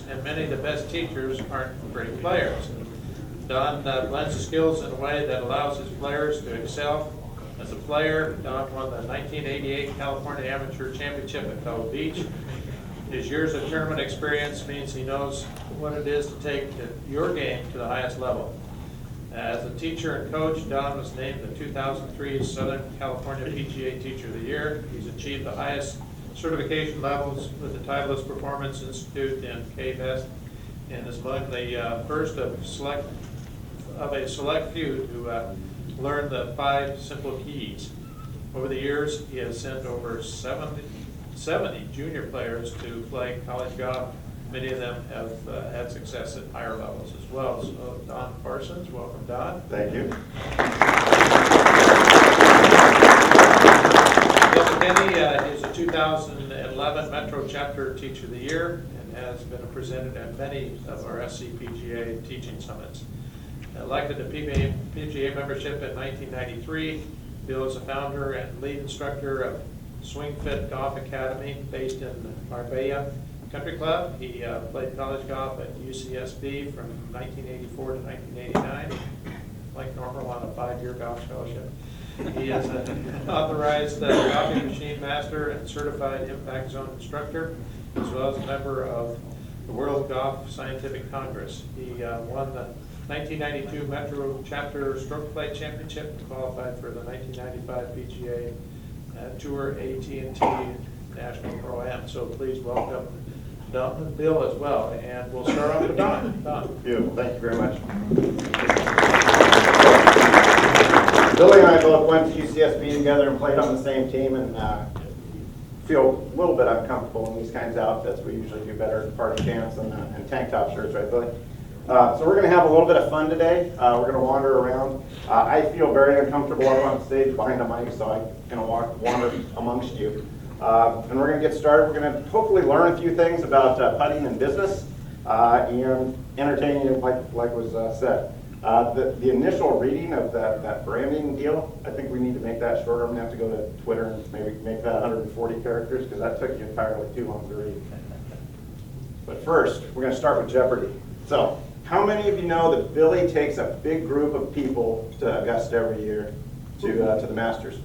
and many of the best teachers aren't great players. Don blends the skills in a way that allows his players to excel. As a player, Don won the 1988 California Amateur Championship at Pebble Beach. His years of tournament experience means he knows what it is to take your game to the highest level. As a teacher and coach, Don was named the 2003 Southern California PGA Teacher of the Year. He's achieved the highest certification levels with the Titleist Performance Institute and K-Best, and is among the first of a select few to learn the 5 simple keys. Over the years, he has sent over 70 junior players to play college golf. Many of them have had success at higher levels as well. So Don Parsons, welcome Don. Thank you. Bill McKinney is a 2011 Metro Chapter Teacher of the Year and has been presented at many of our Scpga teaching summits. Elected to PGA membership in 1993, Bill is a founder and lead instructor of Swing Fit Golf Academy based in Marbella Country Club. He played college golf at UCSB from 1984 to 1989, like normal on a 5-year golf scholarship. He is an authorized golfing machine master and certified impact zone instructor, as well as a member of the World Golf Scientific Congress. He won the 1992 Metro Chapter Stroke Play Championship and qualified for the 1995 PGA Tour AT&T National Pro-Am. So please welcome Bill as well. And we'll start off with Don. Don. Thank you very much. Billy and I both went to UCSB together and played on the same team, and feel a little bit uncomfortable in these kinds of outfits. We usually do better in party pants and tank top shirts, right, Billy? So we're going to have a little bit of fun today. We're going to wander around. I feel very uncomfortable up on stage behind a mic, so I'm going to wander amongst you. And we're going to get started. We're going to hopefully learn a few things about putting and business and entertain you, like was said. The initial reading of that branding deal, I think we need to make that shorter. I'm going to have to go to Twitter and maybe make that 140 characters because that took you entirely too long to read. But first, we're going to start with Jeopardy. So, how many of you know that Billy takes a big group of people to Augusta every year to the Masters?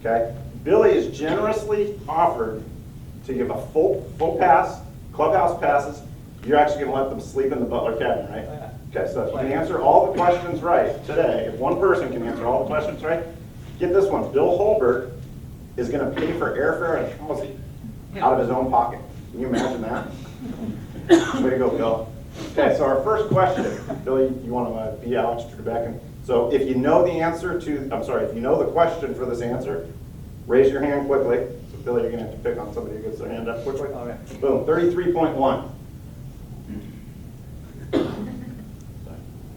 Okay? Billy is generously offered to give a full pass, clubhouse passes. You're actually going to let them sleep in the Butler cabin, right? Okay, so if you can answer all the questions right today, if one person can answer all the questions right, get this one. Bill Holbert is going to pay for airfare and housing out of his own pocket. Can you imagine that? Way to go, Bill. Okay, so our first question, Billy, you want to be Alex Trebek? So if you know the answer to, if you know the question for this answer, raise your hand quickly. So Billy, you're going to have to pick on somebody who gets their hand up quickly. All right. Boom, 33.1.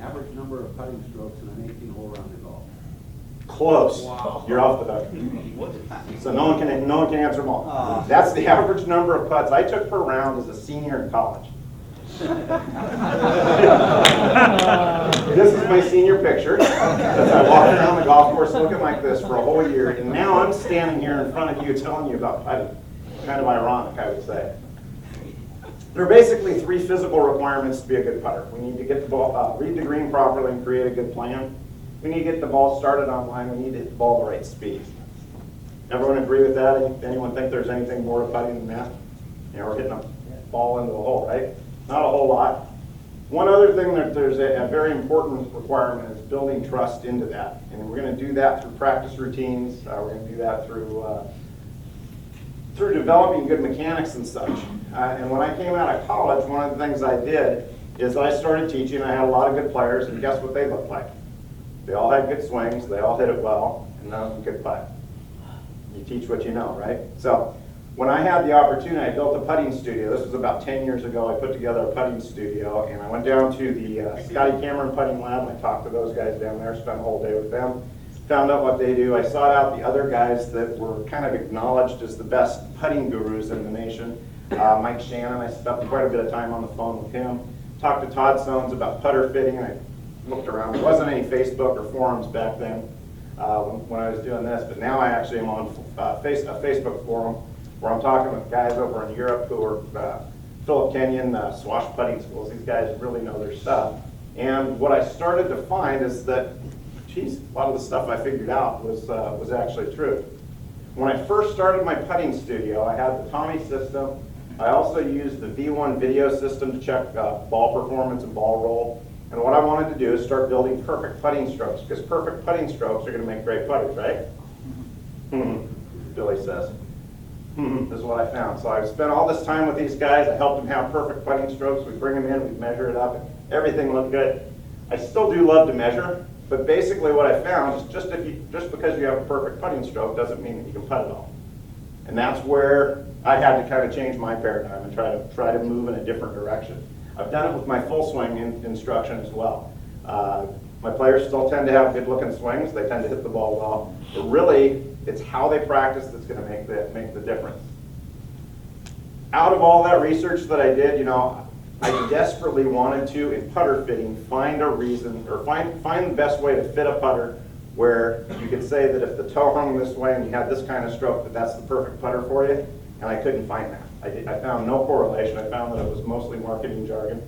Average number of putting strokes in an 18-hole round of golf. Close. Wow. You're off the hook. So no one can answer them all. That's the average number of putts I took per round as a senior in college. This is my senior picture as I walked around the golf course looking like this for a whole year, and now I'm standing here in front of you telling you about putting. Kind of ironic, I would say. There are basically 3 physical requirements to be a good putter. We need to get the ball, read the green properly and create a good plan. We need to get the ball started on line. We need to hit the ball the right speed. Everyone agree with that? Anyone think there's anything more to putting than that? You know, we're hitting a ball into the hole, right? Not a whole lot. One other thing that there's a very important requirement is building trust into that. And we're going to do that through practice routines. We're going to do that through developing good mechanics and such. And when I came out of college, one of the things I did is I started teaching. I had a lot of good players, and guess what they looked like? They all had good swings, they all hit it well, and none of them could putt. You teach what you know, right? So when I had the opportunity, I built a putting studio. This was about 10 years ago. I put together a putting studio, and I went down to the Scotty Cameron putting lab, and I talked to those guys down there, spent a whole day with them, found out what they do. I sought out the other guys that were kind of acknowledged as the best putting gurus in the nation. Mike Shannon, I spent quite a bit of time on the phone with him. Talked to Todd Sones about putter fitting. I looked around. There wasn't any Facebook or forums back then when I was doing this, but now I actually am on a Facebook forum where I'm talking with guys over in Europe who are Philip Kenyon, Swash Putting Schools. These guys really know their stuff. And what I started to find is that, geez, a lot of the stuff I figured out was actually true. When I first started my putting studio, I had the Tommy system. I also used the V1 video system to check ball performance and ball roll. And what I wanted to do is start building perfect putting strokes, because perfect putting strokes are going to make great putters, right? Billy says. This is what I found. So I've spent all this time with these guys. I helped them have perfect putting strokes. We bring them in, we measure it up, and everything looked good. I still do love to measure, but basically what I found is just because you have a perfect putting stroke doesn't mean that you can putt it all. And that's where I had to kind of change my paradigm and try to move in a different direction. I've done it with my full swing instruction as well. My players still tend to have good looking swings. They tend to hit the ball well. But really, it's how they practice that's going to make the difference. Out of all that research that I did, I desperately wanted to, in putter fitting, find a reason, or find the best way to fit a putter where you could say that if the toe hung this way and you had this kind of stroke, that's the perfect putter for you, and I couldn't find that. I found no correlation. I found that it was mostly marketing jargon.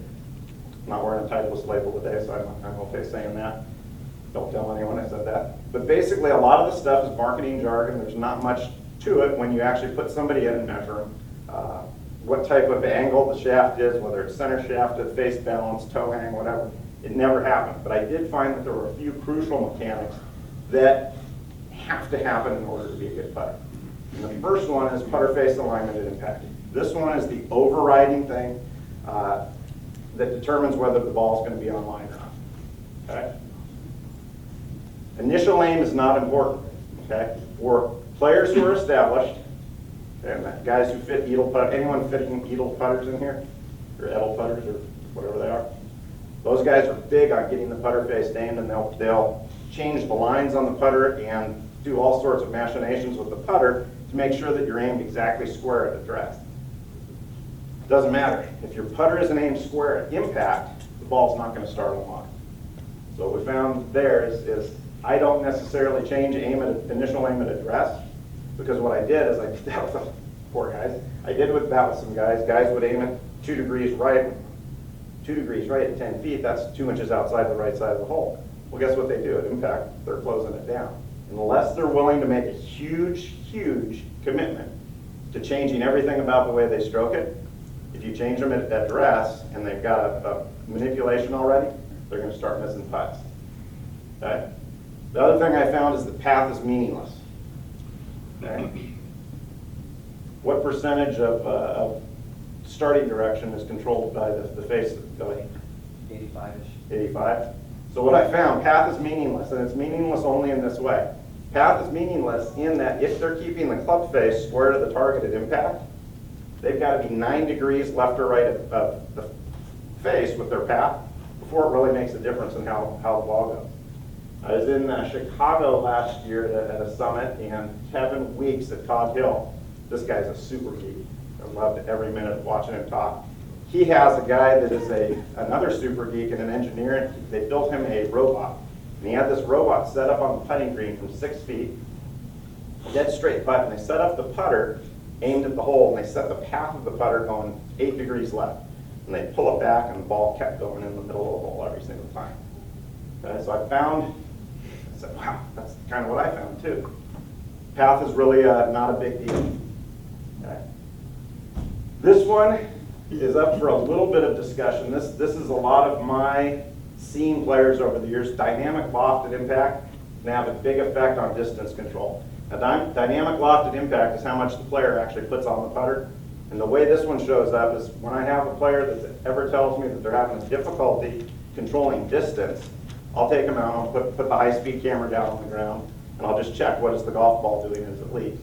I'm not wearing a Titleist label today, so I'm okay saying that. Don't tell anyone I said that. But basically, a lot of the stuff is marketing jargon. There's not much to it when you actually put somebody in and measure them. What type of angle the shaft is, whether it's center shafted, face balance, toe hang, whatever. It never happened. But I did find that there were a few crucial mechanics that have to happen in order to be a good putter. And the first one is putter face alignment at impact. This one is the overriding thing that determines whether the ball is going to be on line or not. Okay? Initial aim is not important. Okay? For players who are established, and guys who fit Edel putters, anyone fitting Edel putters in here? Or Edel putters, or whatever they are? Those guys are big on getting the putter face aimed, and they'll change the lines on the putter and do all sorts of machinations with the putter to make sure that you're aimed exactly square at address. Doesn't matter. If your putter isn't aimed square at impact, the ball's not going to start on line. So what we found there is I don't necessarily change initial aim at address, because what I did is I did that with the poor guys. I did that with some guys. Guys would aim it 2 degrees right at 10 feet. That's 2 inches outside the right side of the hole. Well, guess what they do at impact? They're closing it down. Unless they're willing to make a huge, huge commitment to changing everything about the way they stroke it, if you change them at address and they've got a manipulation already, they're going to start missing putts. Okay? The other thing I found is the path is meaningless. Okay? What percentage of starting direction is controlled by the face of the belly? 85-ish. 85. So what I found, path is meaningless, and it's meaningless only in this way. Path is meaningless in that if they're keeping the club face square to the target at impact, they've got to be 9 degrees left or right of the face with their path before it really makes a difference in how the ball goes. I was in Chicago last year at a summit, and Kevin Weeks at Cog Hill, this guy's a super geek. I loved every minute of watching him talk. He has a guy that is another super geek and an engineer, and they built him a robot. And he had this robot set up on the putting green from 6 feet, dead straight putt, and they set up the putter aimed at the hole, and they set the path of the putter going 8 degrees left. And they pull it back, and the ball kept going in the middle of the hole every single time. Okay, so I said, wow, that's kind of what I found too. Path is really not a big deal. Okay. This one is up for a little bit of discussion. This is a lot of my seen players over the years. Dynamic loft at impact can have a big effect on distance control. Now, dynamic loft at impact is how much the player actually puts on the putter. And the way this one shows up is when I have a player that ever tells me that they're having difficulty controlling distance, I'll take them out, I'll put the high-speed camera down on the ground, and I'll just check what is the golf ball doing as it leaves.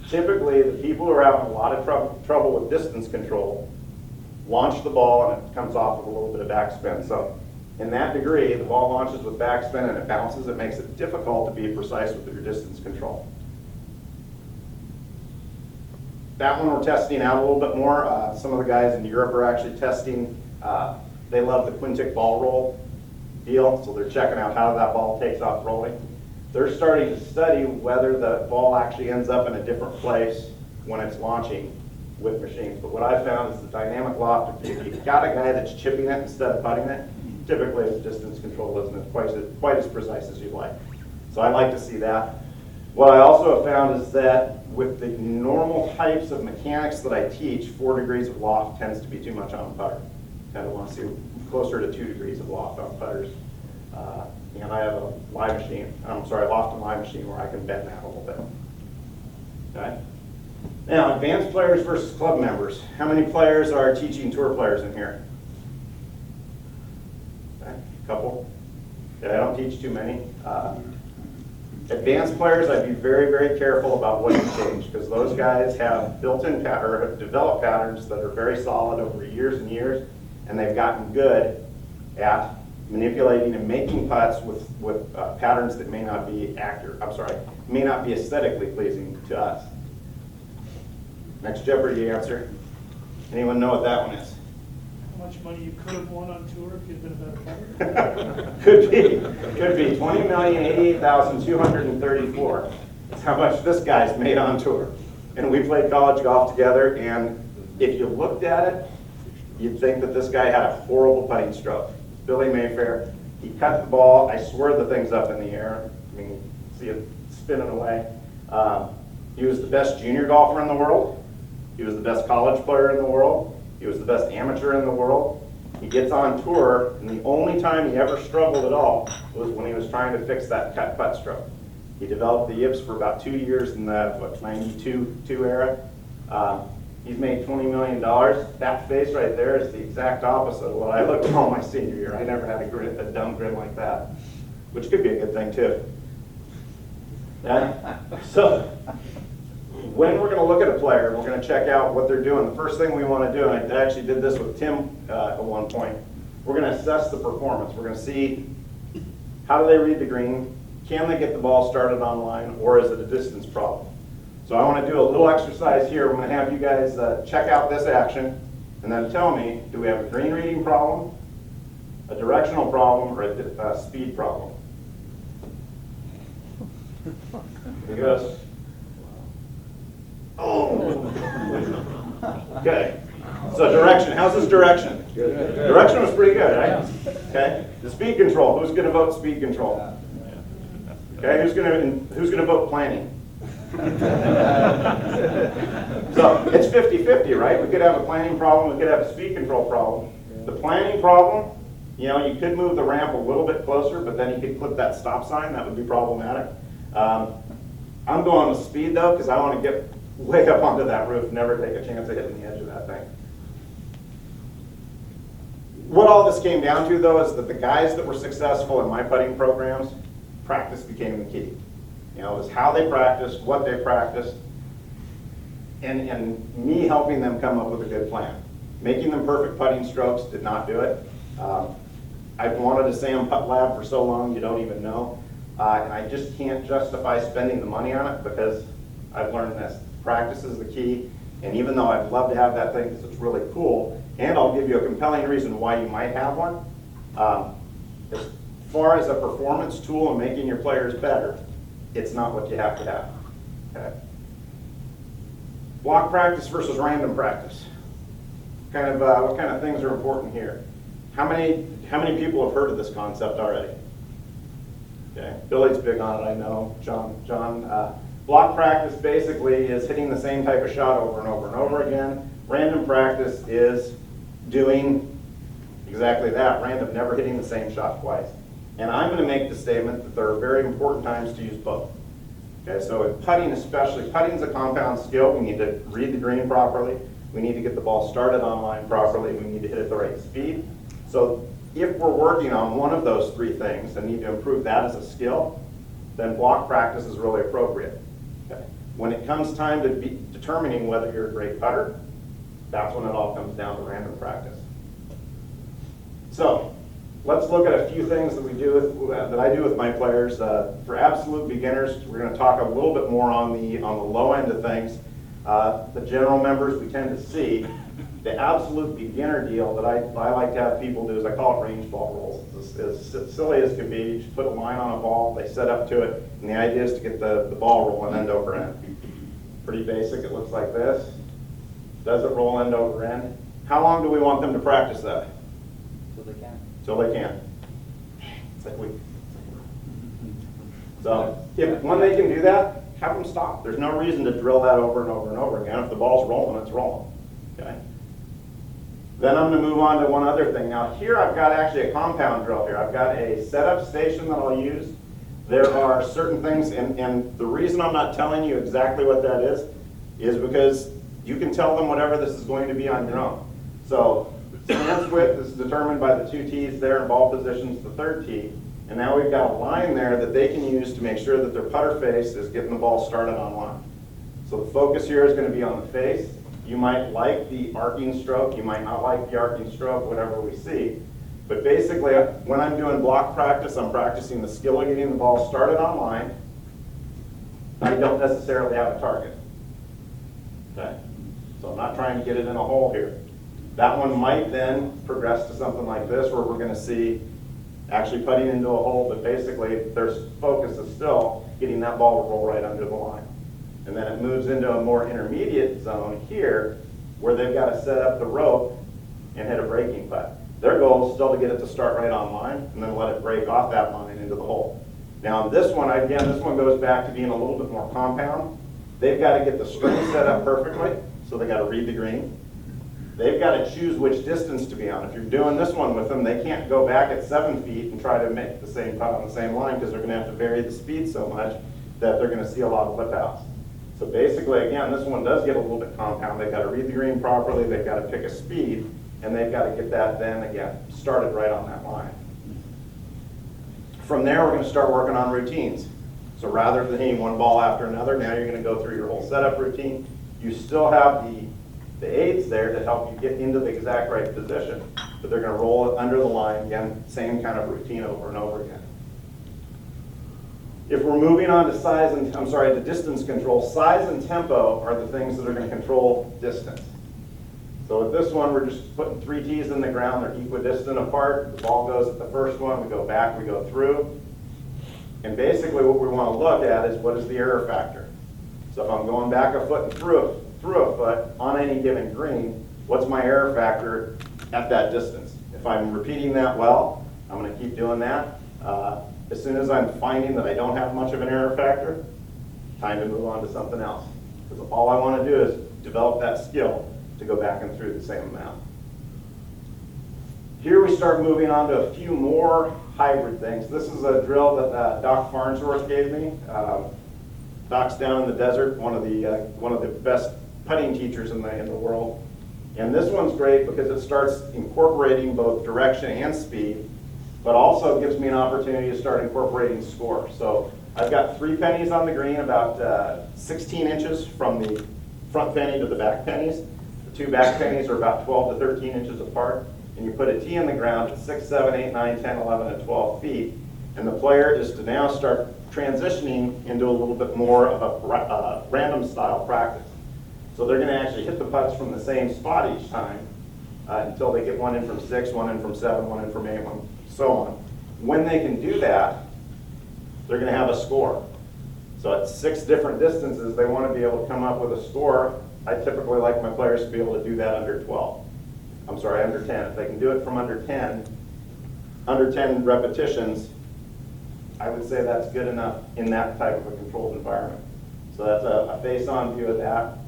Typically, the people who are having a lot of trouble with distance control launch the ball and it comes off with a little bit of backspin. So in that degree, the ball launches with backspin and it bounces. It makes it difficult to be precise with your distance control. That one we're testing out a little bit more. Some of the guys in Europe are actually testing. They love the quintic ball roll deal, so they're checking out how that ball takes off rolling. They're starting to study whether the ball actually ends up in a different place when it's launching with machines. But what I found is the dynamic loft, if you've got a guy that's chipping it instead of putting it, typically its distance control isn't quite as precise as you'd like. So I like to see that. What I also have found is that with the normal types of mechanics that I teach, 4 degrees of loft tends to be too much on a putter. Kind of want to see closer to 2 degrees of loft on putters. And I have a loft and lie machine where I can bend that a little bit. Okay. Now, advanced players versus club members. How many players are teaching tour players in here? Okay. A couple. Okay, I don't teach too many. Advanced players, I'd be very, very careful about what you change, because those guys have built-in or have developed patterns that are very solid over years and years, and they've gotten good at manipulating and making putts with patterns that may not be may not be aesthetically pleasing to us. Next Jeopardy answer. Anyone know what that one is? How much money you could have won on tour if you'd been a better player? Could be 20,088,234. That's how much this guy's made on tour. And we played college golf together, and if you looked at it, you'd think that this guy had a horrible putting stroke. Billy Mayfair, he cut the ball, I swear the thing's up in the air. I mean, see it spinning away. He was the best junior golfer in the world. He was the best college player in the world. He was the best amateur in the world. He gets on tour, and the only time he ever struggled at all was when he was trying to fix that cut putt stroke. He developed the yips for about 2 years in the 92 era. He's made $20 million. That face right there is the exact opposite of what I looked at all my senior year. I never had a dumb grin like that, which could be a good thing too. Yeah? So when we're going to look at a player, we're going to check out what they're doing. The first thing we want to do, and I actually did this with Tim at one point, we're going to assess the performance. We're going to see how do they read the green, can they get the ball started online, or is it a distance problem? So I want to do a little exercise here. I'm going to have you guys check out this action and then tell me, do we have a green reading problem, a directional problem, or a speed problem? Here goes. Oh! Okay. So direction. How's this direction? Good. Direction was pretty good, right? Okay. The speed control. Who's going to vote speed control? Okay. Who's going to vote planning? So it's 50-50, right? We could have a planning problem, we could have a speed control problem. The planning problem, you know, you could move the ramp a little bit closer, but then you could clip that stop sign, that would be problematic. I'm going with speed though, because I want to get way up onto that roof, never take a chance of hitting the edge of that thing. What all this came down to though is that the guys that were successful in my putting programs, practice became the key. You know, it was how they practiced, what they practiced, and me helping them come up with a good plan. Making them perfect putting strokes did not do it. I've wanted a Sam Putt Lab for so long you don't even know, and I just can't justify spending the money on it because I've learned this. Practice is the key, and even though I'd love to have that thing because it's really cool, and I'll give you a compelling reason why you might have one, as far as a performance tool and making your players better, it's not what you have to have. Okay. Block practice versus random practice. What kind of things are important here? How many people have heard of this concept already? Okay, Billy's big on it, I know. John. Block practice basically is hitting the same type of shot over and over and over again. Random practice is doing exactly that. Random, never hitting the same shot twice. And I'm going to make the statement that there are very important times to use both. Okay, so with putting especially, putting's a compound skill. We need to read the green properly. We need to get the ball started online properly. We need to hit at the right speed. So if we're working on one of those three things and need to improve that as a skill, then block practice is really appropriate. Okay. When it comes time to be determining whether you're a great putter, that's when it all comes down to random practice. So let's look at a few things that that I do with my players. For absolute beginners, we're going to talk a little bit more on the low end of things. The general members we tend to see. The absolute beginner deal that I like to have people do is I call it range ball rolls. It's as silly as can be. You just put a line on a ball, they set up to it, and the idea is to get the ball rolling end over end. Pretty basic. It looks like this. Does it roll end over end? How long do we want them to practice that? So they can. Till they can. It's like so when they can do that, have them stop. There's no reason to drill that over and over and over again. If the ball's rolling, it's rolling. Okay. Then I'm going to move on to one other thing. Now here I've got actually a compound drill here. I've got a setup station that I'll use. There are certain things, and the reason I'm not telling you exactly what that is because you can tell them whatever this is going to be on your own. So stance width is determined by the 2 tees there, and ball position's the 3rd tee. And now we've got a line there that they can use to make sure that their putter face is getting the ball started on line. So the focus here is going to be on the face. You might like the arcing stroke, you might not like the arcing stroke, whatever we see. But basically, when I'm doing block practice, I'm practicing the skill of getting the ball started on line. I don't necessarily have a target. Okay? So I'm not trying to get it in a hole here. That one might then progress to something like this, where we're going to see actually putting into a hole, but basically their focus is still getting that ball to roll right under the line. And then it moves into a more intermediate zone here, where they've got to set up the rope and hit a breaking putt. Their goal is still to get it to start right on line, and then let it break off that line into the hole. Now this one, again, this one goes back to being a little bit more compound. They've got to get the string set up perfectly, so they got to read the green. They've got to choose which distance to be on. If you're doing this one with them, they can't go back at 7 feet and try to make the same putt on the same line, because they're going to have to vary the speed so much that they're going to see a lot of lip outs. So basically, again, this one does get a little bit compound. They've got to read the green properly, they've got to pick a speed, and they've got to get that then, again, started right on that line. From there, we're going to start working on routines. So rather than hitting one ball after another, now you're going to go through your whole setup routine. You still have the aids there to help you get into the exact right position, but they're going to roll it under the line, again, same kind of routine over and over again. If we're moving on to to distance control, size and tempo are the things that are going to control distance. So with this one, we're just putting 3 tees in the ground, they're equidistant apart. The ball goes at the first one, we go back, we go through. And basically what we want to look at is what is the error factor. So if I'm going back a foot and through a foot on any given green, what's my error factor at that distance? If I'm repeating that well, I'm going to keep doing that. As soon as I'm finding that I don't have much of an error factor, time to move on to something else. Because all I want to do is develop that skill to go back and through the same amount. Here we start moving on to a few more hybrid things. This is a drill that Doc Farnsworth gave me. Doc's down in the desert, one of the best putting teachers in the world. And this one's great because it starts incorporating both direction and speed, but also gives me an opportunity to start incorporating score. So I've got 3 pennies on the green, about 16 inches from the front penny to the back pennies. The 2 back pennies are about 12 to 13 inches apart. And you put a tee in the ground at 6, 7, 8, 9, 10, 11, and 12 feet. And the player is to now start transitioning into a little bit more of a random style practice. So they're going to actually hit the putts from the same spot each time until they get one in from 6, one in from 7, one in from 8, one, so on. When they can do that, they're going to have a score. So at 6 different distances, they want to be able to come up with a score. I typically like my players to be able to do that under 12. I'm sorry, under 10. If they can do it from under 10 repetitions, I would say that's good enough in that type of a controlled environment. So that's a face-on view of that.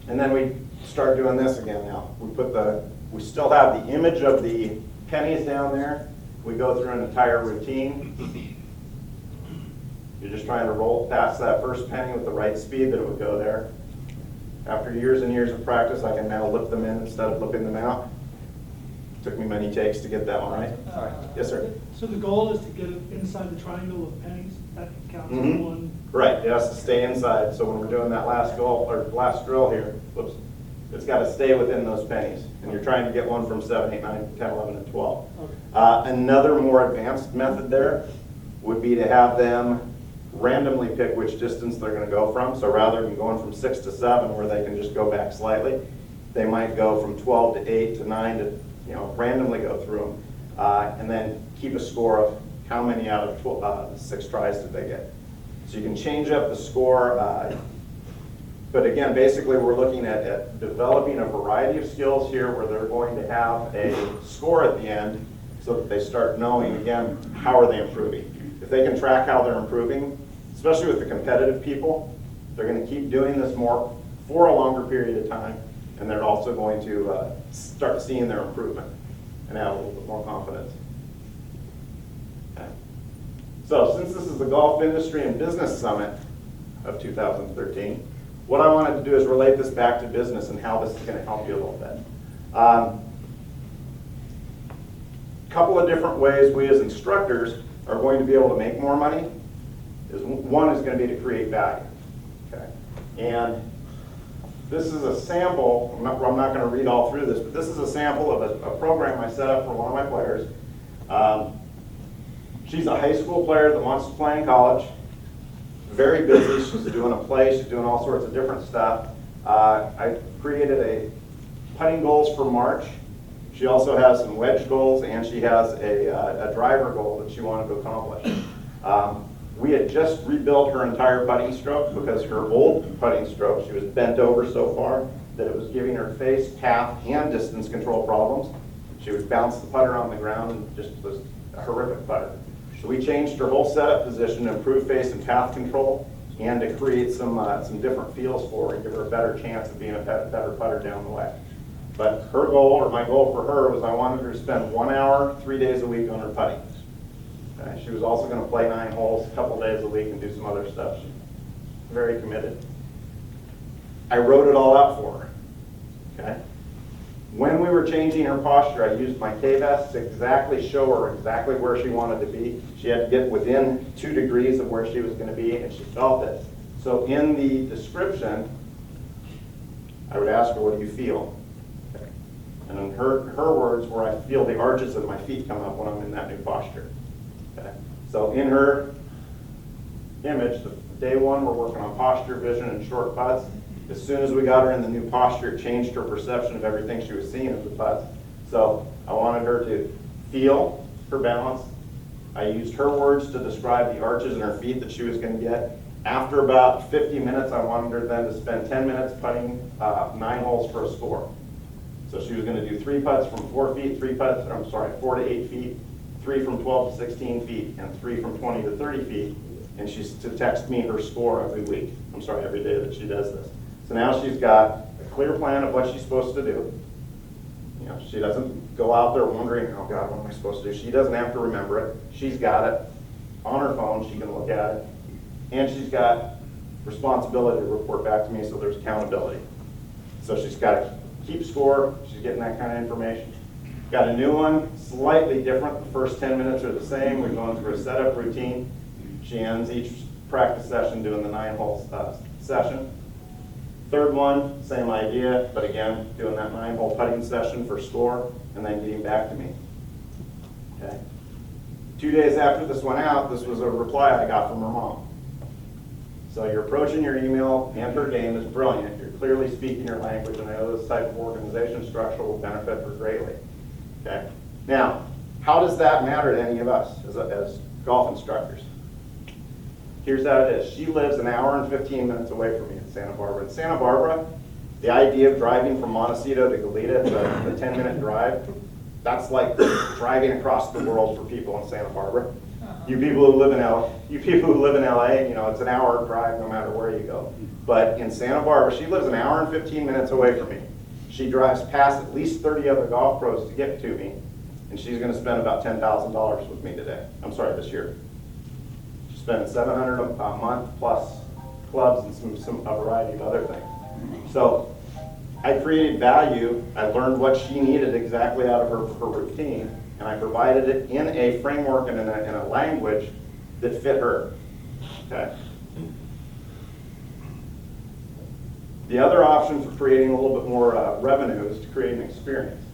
And then we start doing this again now. We still have the image of the pennies down there. We go through an entire routine. You're just trying to roll past that first penny with the right speed that it would go there. After years and years of practice, I can now lip them in instead of lipping them out. Took me many takes to get that one right. Yes, sir. So the goal is to get it inside the triangle of pennies? That counts as one? Right, it has to stay inside. So when we're doing that last drill here, whoops, it's got to stay within those pennies. And you're trying to get one from 7, 8, 9, 10, 11, and 12. Okay. Another more advanced method there would be to have them randomly pick which distance they're going to go from. So rather than going from 6 to 7, where they can just go back slightly, they might go from 12 to 8 to 9 to randomly go through them, and then keep a score of how many out of 12, 6 tries did they get. So you can change up the score But again, basically, we're looking at developing a variety of skills here where they're going to have a score at the end so that they start knowing, again, how are they improving. If they can track how they're improving, especially with the competitive people, they're going to keep doing this more for a longer period of time, and they're also going to start seeing their improvement and have a little bit more confidence. Okay. So since this is the Golf Industry and Business Summit of 2013, what I wanted to do is relate this back to business and how this is going to help you a little bit. Couple of different ways we as instructors are going to be able to make more money. One is going to be to create value. Okay? And this is a sample. I'm not going to read all through this, but this is a sample of a program I set up for one of my players. She's a high school player that wants to play in college. Very busy. She's doing a play. She's doing all sorts of different stuff. I created a putting goals for March. She also has some wedge goals, and she has a driver goal that she wanted to accomplish. We had just rebuilt her entire putting stroke because her old putting stroke, she was bent over so far that it was giving her face, path, and distance control problems. She would bounce the putter on the ground and just was a horrific putter. So we changed her whole setup position to improve face and path control and to create some different feels for her and give her a better chance of being a better putter down the way. But her goal, or my goal for her, was I wanted her to spend 1 hour, 3 days a week on her putting. Okay? She was also going to play 9 holes a couple days a week and do some other stuff. She's very committed. I wrote it all out for her. Okay? When we were changing her posture, I used my K-vest to exactly show her exactly where she wanted to be. She had to get within 2 degrees of where she was going to be, and she felt it. So in the description, I would ask her, what do you feel? Okay. And in her words were, I feel the arches of my feet come up when I'm in that new posture. Okay. So in her image, the day 1, we're working on posture, vision, and short putts. As soon as we got her in the new posture, it changed her perception of everything she was seeing of the putts. So I wanted her to feel her balance. I used her words to describe the arches in her feet that she was going to get. After about 50 minutes, I wanted her then to spend 10 minutes putting 9 holes for a score. So she was going to do 3 putts from 4 feet, 4 to 8 feet, 3 from 12 to 16 feet, and 3 from 20 to 30 feet. And she's to text me her score every day that she does this. So now she's got a clear plan of what she's supposed to do. You know, she doesn't go out there wondering, oh God, what am I supposed to do? She doesn't have to remember it. She's got it on her phone. She can look at it. And she's got responsibility to report back to me, so there's accountability. So she's got to keep score. She's getting that kind of information. Got a new one, slightly different. The first 10 minutes are the same. We've gone through a setup routine. She ends each practice session doing the 9-hole session. Third one, same idea, but again, doing that 9-hole putting session for score and then getting back to me. Okay. 2 days after this went out, this was a reply I got from her mom. So you're approaching your email and her game is brilliant. You're clearly speaking your language, and I know this type of organization structure will benefit her greatly. Okay. Now, how does that matter to any of us as golf instructors? Here's how it is. She lives an hour and 15 minutes away from me in Santa Barbara. In Santa Barbara, the idea of driving from Montecito to Goleta, the 10-minute drive, that's like driving across the world for people in Santa Barbara. You people who live in LA, you know, it's an hour drive no matter where you go. But in Santa Barbara, she lives an hour and 15 minutes away from me. She drives past at least 30 other golf pros to get to me, and she's going to spend about $10,000 with me this year. Spending $700 a month plus clubs and a variety of other things. So I created value. I learned what she needed exactly out of her routine, and I provided it in a framework and in a language that fit her. Okay. The other option for creating a little bit more revenue is to create an experience.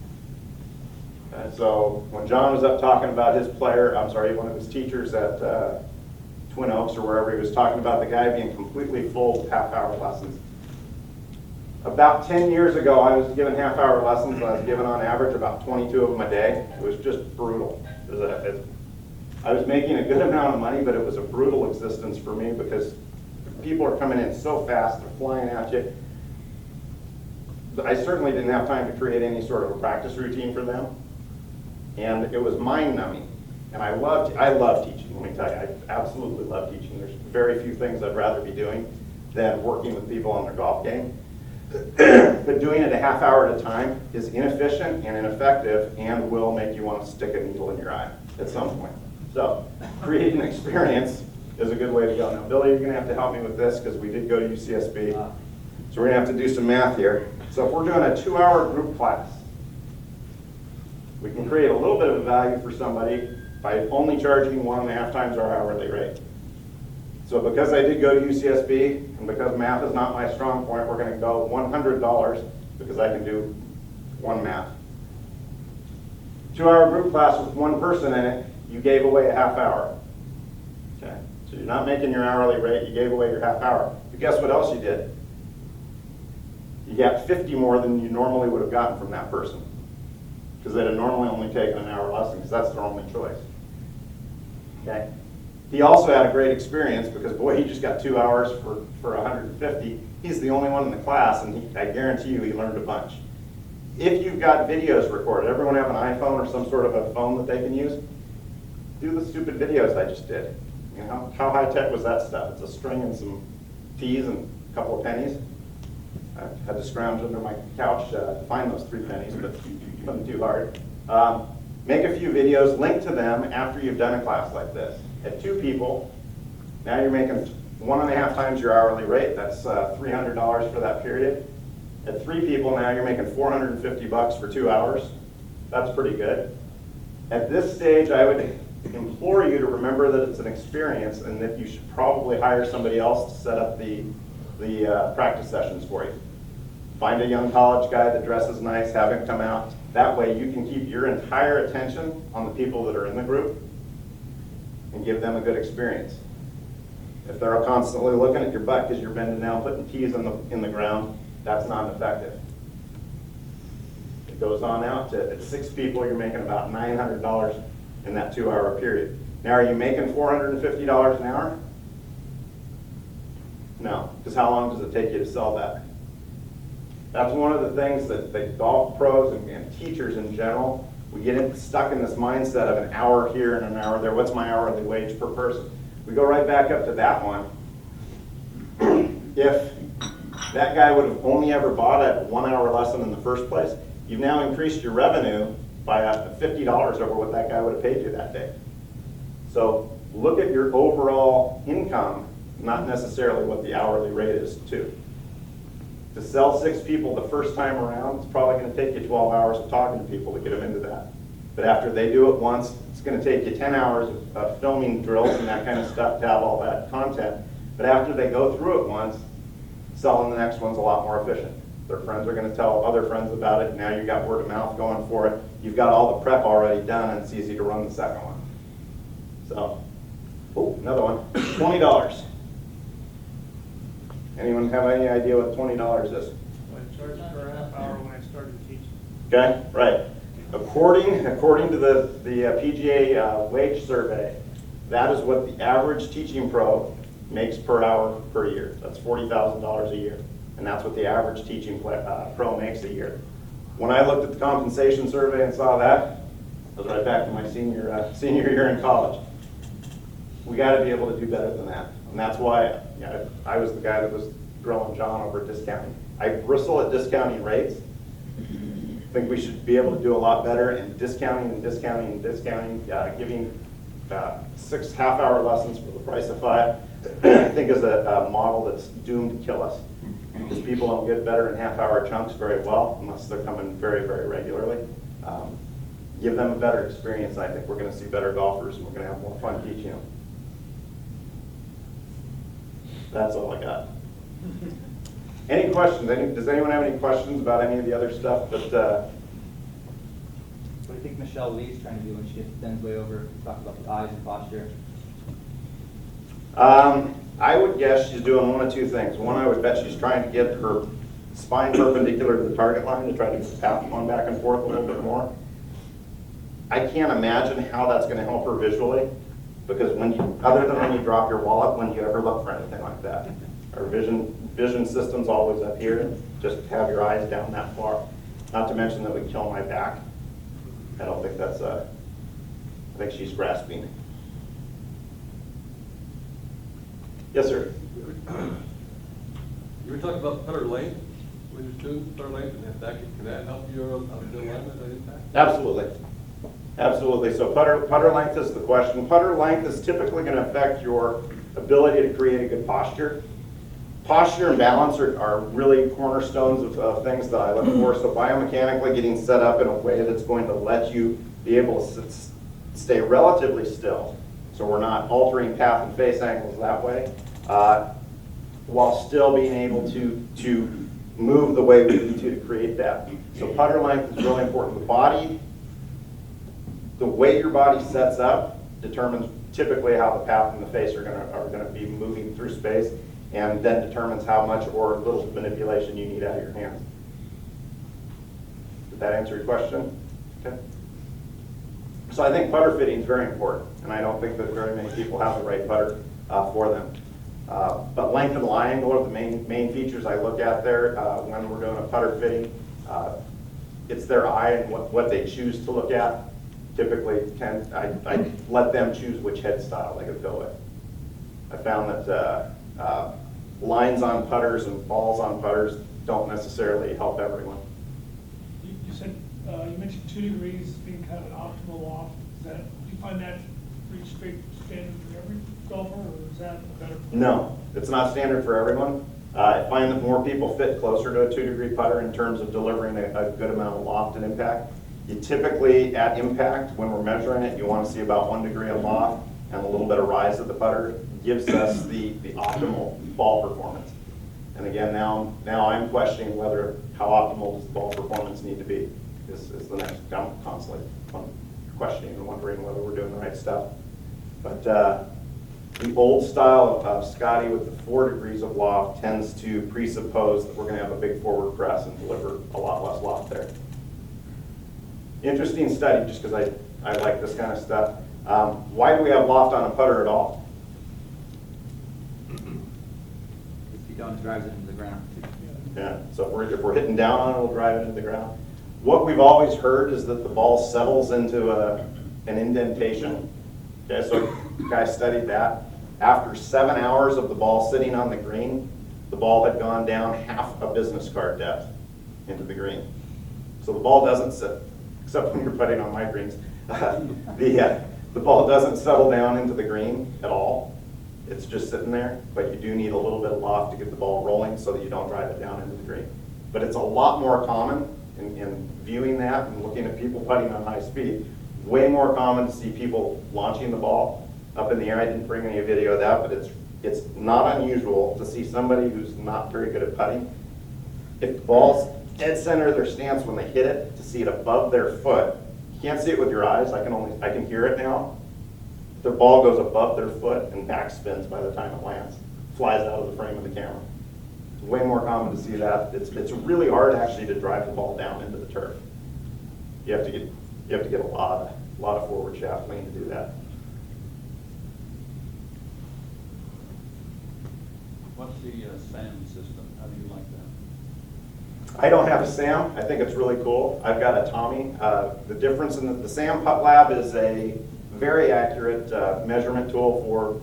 Okay. So when John was up talking about one of his teachers at Twin Oaks or wherever, he was talking about the guy being completely full with half-hour lessons. About 10 years ago, I was given half-hour lessons, and I was given on average about 22 of them a day. It was just brutal. I was making a good amount of money, but it was a brutal existence for me because people are coming in so fast, they're flying at you. I certainly didn't have time to create any sort of a practice routine for them. And it was mind-numbing. And I love teaching, let me tell you, I absolutely love teaching. There's very few things I'd rather be doing than working with people on their golf game. But doing it a half hour at a time is inefficient and ineffective and will make you want to stick a needle in your eye at some point. So creating an experience is a good way to go. Now, Billy, you're going to have to help me with this because we did go to UCSB. So we're going to have to do some math here. So if we're doing a 2-hour group class, we can create a little bit of a value for somebody by only charging 1.5 times our hourly rate. So because I did go to UCSB, and because math is not my strong point, we're going to go $100 because I can do one math. 2-hour group class with one person in it, you gave away a half hour. Okay, so you're not making your hourly rate, you gave away your half hour. But guess what else you did? You got 50 more than you normally would have gotten from that person, because they'd have normally only taken an hour lesson because that's their only choice. Okay. He also had a great experience because, boy, he just got 2 hours for 150. He's the only one in the class, and I guarantee you he learned a bunch. If you've got videos recorded, everyone have an iPhone or some sort of a phone that they can use? Do the stupid videos I just did. You know, how high-tech was that stuff? It's a string and some T's and a couple of pennies. I had to scrounge under my couch to find those 3 pennies, but it wasn't too hard. Make a few videos, link to them after you've done a class like this. At 2 people, now you're making 1.5 times your hourly rate. That's $300 for that period. At 3 people, now you're making $450 for 2 hours. That's pretty good. At this stage, I would implore you to remember that it's an experience and that you should probably hire somebody else to set up the practice sessions for you. Find a young college guy that dresses nice, have him come out. That way you can keep your entire attention on the people that are in the group and give them a good experience. If they're constantly looking at your butt because you're bending down putting tees in the ground, that's not effective. It goes on out to, at 6 people, you're making about $900 in that 2-hour period. Now, are you making $450 an hour? No, because how long does it take you to sell that? That's one of the things that the golf pros and teachers in general, we get stuck in this mindset of an hour here and an hour there. What's my hourly wage per person? We go right back up to that one. If that guy would have only ever bought a 1-hour lesson in the first place, you've now increased your revenue by $50 over what that guy would have paid you that day. So look at your overall income, not necessarily what the hourly rate is too. To sell 6 people the first time around, it's probably going to take you 12 hours of talking to people to get them into that. But after they do it once, it's going to take you 10 hours of filming drills and that kind of stuff to have all that content. But after they go through it once, selling the next one's a lot more efficient. Their friends are going to tell other friends about it. Now you've got word of mouth going for it. You've got all the prep already done, and it's easy to run the second one. So, oh, another one, $20. Anyone have any idea what $20 is? I charged for a half hour when I started teaching. Okay, right. According to the PGA wage survey, that is what the average teaching pro makes per hour per year. That's $40,000 a year. And that's what the average teaching pro makes a year. When I looked at the compensation survey and saw that, I was right back to my senior year in college. We got to be able to do better than that. And that's why I was the guy that was grilling John over discounting. I bristle at discounting rates. I think we should be able to do a lot better in discounting and discounting and discounting. Giving 6 half-hour lessons for the price of 5, I think is a model that's doomed to kill us. Because people don't get better in half-hour chunks very well unless they're coming very, very regularly. Give them a better experience, and I think we're going to see better golfers, and we're going to have more fun teaching them. That's all I got. Any questions? Does anyone have any questions about any of the other stuff that? What do you think Michelle Lee's trying to do when she bends way over? Talk about the eyes and posture. I would guess she's doing one of 2 things. One, I would bet she's trying to get her spine perpendicular to the target line to try to get the path going back and forth a little bit more. I can't imagine how that's going to help her visually, because other than when you drop your wallet, when you ever look for anything like that. Our vision system's always up here. Just have your eyes down that far. Not to mention that would kill my back. I don't think that's I think she's grasping. Yes, sir. You were talking about putter length, when you're shooting putter length, and if that can that help you on the alignment of impact? Absolutely. Absolutely. So putter length is the question. Putter length is typically going to affect your ability to create a good posture. Posture and balance are really cornerstones of things that I look for. So biomechanically getting set up in a way that's going to let you be able to stay relatively still. So we're not altering path and face angles that way, while still being able to move the way we need to create that. So putter length is really important. The way your body sets up determines typically how the path and the face are going to be moving through space, and then determines how much or little manipulation you need out of your hands. Did that answer your question? Okay. So I think putter fitting is very important, and I don't think that very many people have the right putter for them. But length and lie angle are the main features I look at there when we're doing a putter fitting. It's their eye and what they choose to look at. Typically, I let them choose which head style they could go with. I found that lines on putters and balls on putters don't necessarily help everyone. You said, you mentioned 2 degrees being kind of an optimal loft. Do you find that pretty straight standard for every golfer, or is that a better? No, it's not standard for everyone. I find that more people fit closer to a 2-degree putter in terms of delivering a good amount of loft and impact. You typically, at impact, when we're measuring it, you want to see about 1 degree of loft and a little bit of rise of the putter. Gives us the optimal ball performance. And again, now I'm questioning how optimal does the ball performance need to be. Is the next, I'm constantly questioning and wondering whether we're doing the right stuff. But the old style of Scotty with the 4 degrees of loft tends to presuppose that we're going to have a big forward press and deliver a lot less loft there. Interesting study, just because I like this kind of stuff. Why do we have loft on a putter at all? If you don't, it drives it into the ground. Yeah, so if we're hitting down on it, we'll drive it into the ground. What we've always heard is that the ball settles into an indentation. Okay, so guys studied that. After 7 hours of the ball sitting on the green, the ball had gone down half a business card depth into the green. So the ball doesn't sit, except when you're putting on my greens. The ball doesn't settle down into the green at all. It's just sitting there, but you do need a little bit of loft to get the ball rolling so that you don't drive it down into the green. But it's a lot more common in viewing that and looking at people putting on high speed. Way more common to see people launching the ball up in the air. I didn't bring any video of that, but it's not unusual to see somebody who's not very good at putting. If the ball's dead center of their stance when they hit it, to see it above their foot, you can't see it with your eyes. I can hear it now. Their ball goes above their foot and backspins by the time it lands, flies out of the frame of the camera. It's way more common to see that. It's really hard actually to drive the ball down into the turf. You have to get a lot of forward shaft lean to do that. What's the SAM system? How do you like that? I don't have a SAM. I think it's really cool. I've got a Tommy. The difference in the SAM Putt Lab is a very accurate measurement tool for,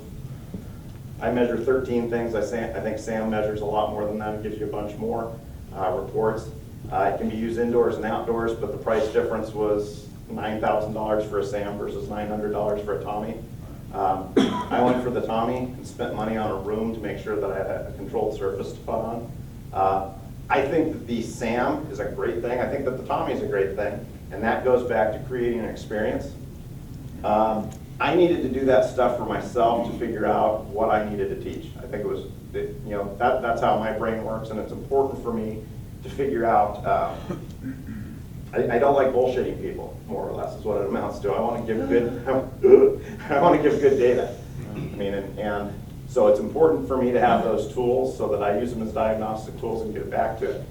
I measure 13 things. I think SAM measures a lot more than that. It gives you a bunch more reports. It can be used indoors and outdoors, but the price difference was $9,000 for a SAM versus $900 for a Tommy. I went for the Tommy and spent money on a room to make sure that I had a controlled surface to putt on. I think that the SAM is a great thing. I think that the Tommy is a great thing, and that goes back to creating an experience. I needed to do that stuff for myself to figure out what I needed to teach. I think it was, that's how my brain works, and it's important for me to figure out. I don't like bullshitting people, more or less, is what it amounts to. I want to give good. I want to give good data. I mean, and so it's important for me to have those tools so that I use them as diagnostic tools and get back to it.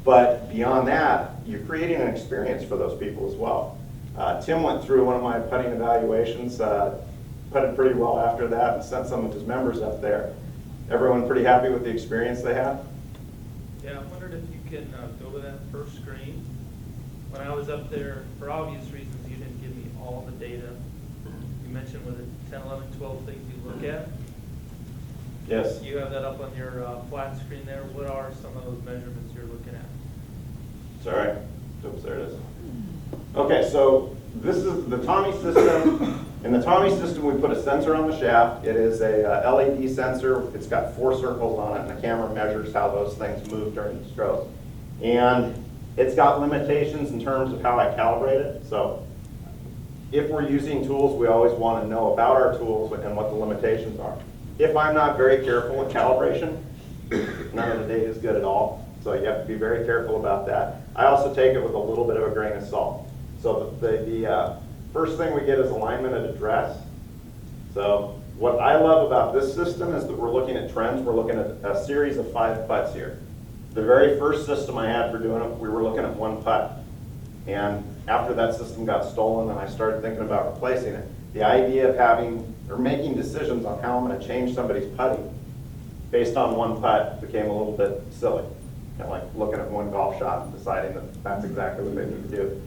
But beyond that, you're creating an experience for those people as well. Tim went through one of my putting evaluations, putted pretty well after that, and sent some of his members up there. everyone pretty happy with the experience they had? Yeah, I wondered if you can go to that first screen. When I was up there, for obvious reasons, you didn't give me all the data. You mentioned with it 10, 11, 12 things you look at. Yes. You have that up on your flat screen there. What are some of those measurements you're looking at? It's all right. Oops, there it is. Okay, so this is the Tommy system. In the Tommy system, we put a sensor on the shaft. It is a LED sensor. It's got 4 circles on it, and the camera measures how those things move during the stroke. And it's got limitations in terms of how I calibrate it. So if we're using tools, we always want to know about our tools and what the limitations are. If I'm not very careful with calibration, none of the data is good at all. So you have to be very careful about that. I also take it with a little bit of a grain of salt. So the first thing we get is alignment at address. So what I love about this system is that we're looking at trends. We're looking at a series of 5 putts here. The very first system I had for doing it, we were looking at 1 putt. And after that system got stolen, and I started thinking about replacing it, the idea of having or making decisions on how I'm going to change somebody's putting based on 1 putt became a little bit silly. Kind of like looking at 1 golf shot and deciding that that's exactly what they need to do.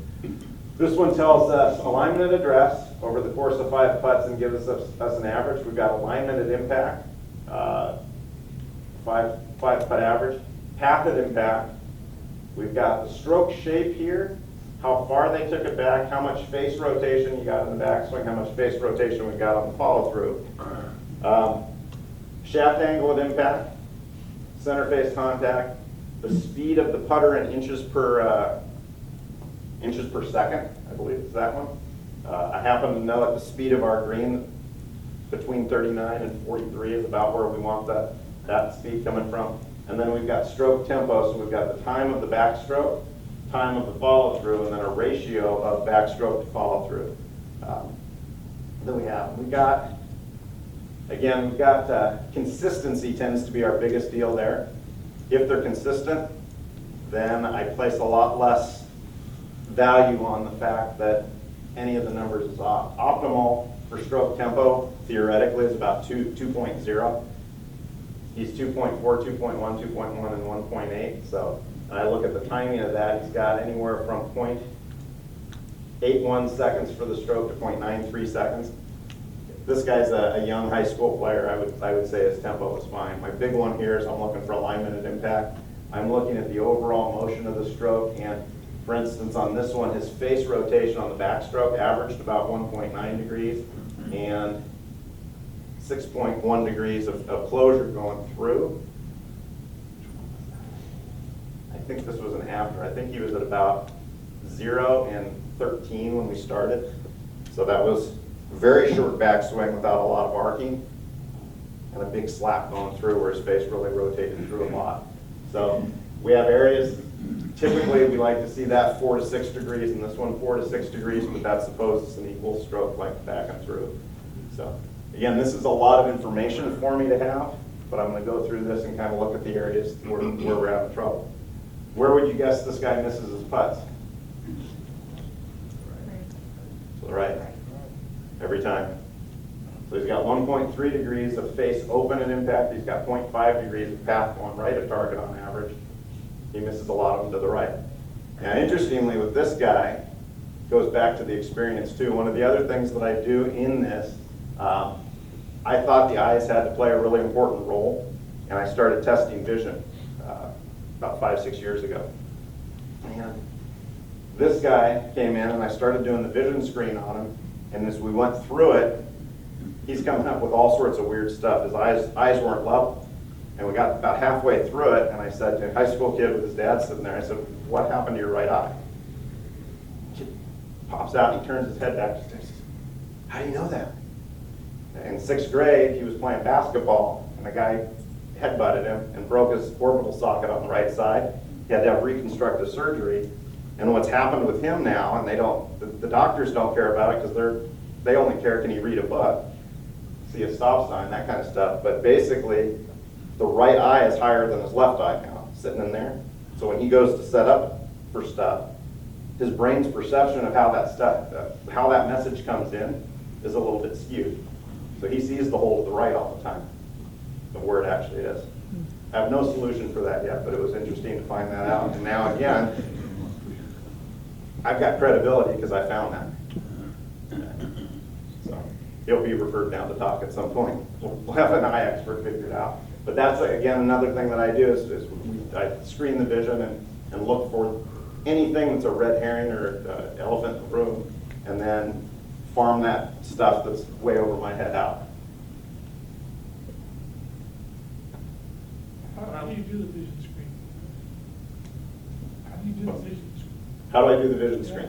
This one tells us alignment at address over the course of 5 putts and gives us an average. We've got alignment at impact, 5 putt average, path at impact. We've got the stroke shape here, how far they took it back, how much face rotation you got in the backswing, how much face rotation we got on the follow through. Shaft angle at impact, center face contact, the speed of the putter in inches per second, I believe is that one. I happen to know at the speed of our green, between 39 and 43 is about where we want that speed coming from. And then we've got stroke tempo, so we've got the time of the backstroke, time of the follow through, and then a ratio of backstroke to follow through. Then we've got consistency tends to be our biggest deal there. If they're consistent, then I place a lot less value on the fact that any of the numbers is off. Optimal for stroke tempo, theoretically, is about 2.0. He's 2.4, 2.1, 2.1, and 1.8. So when I look at the timing of that, he's got anywhere from 0.81 seconds for the stroke to 0.93 seconds. This guy's a young high school player. I would say his tempo is fine. My big one here is I'm looking for alignment at impact. I'm looking at the overall motion of the stroke, and for instance, on this one, his face rotation on the backstroke averaged about 1.9 degrees and 6.1 degrees of closure going through. I think this was an after. I think he was at about 0 and 13 when we started. So that was very short backswing without a lot of arcing and a big slap going through where his face really rotated through a lot. So we have areas, typically we like to see that 4 to 6 degrees, and this one 4 to 6 degrees, but that's supposed to an equal stroke length back and through. So again, this is a lot of information for me to have, but I'm going to go through this and kind of look at the areas where we're having trouble. Where would you guess this guy misses his putts? To the right. Every time. So he's got 1.3 degrees of face open at impact. He's got 0.5 degrees of path going right at target on average. He misses a lot of them to the right. Now, interestingly, with this guy, goes back to the experience too. One of the other things that I do in this, I thought the eyes had to play a really important role, and I started testing vision about 5-6 years ago. And this guy came in, and I started doing the vision screen on him, and as we went through it, he's coming up with all sorts of weird stuff. His eyes weren't level. And we got about halfway through it, and I said to a high school kid with his dad sitting there, I said, "What happened to your right eye?" Kid pops out, and he turns his head back and says, "How do you know that?" In 6th grade, he was playing basketball, and a guy headbutted him and broke his orbital socket on the right side. He had to have reconstructive surgery. And what's happened with him now, and the doctors don't care about it because they only care, can he read a book, see a stop sign, that kind of stuff. But basically, the right eye is higher than his left eye now, sitting in there. So when he goes to set up for stuff, his brain's perception of how that message comes in is a little bit skewed. So he sees the hole to the right all the time. of where it actually is. I have no solution for that yet, but it was interesting to find that out. And now again, I've got credibility because I found that. So he'll be referred down to Doc at some point. We'll have an eye expert figure it out. But that's, again, another thing that I do is I screen the vision and look for anything that's a red herring or elephant in the room, and then farm that stuff that's way over my head out. How do you do the vision screen? How do you do the vision screen? How do I do the vision screen?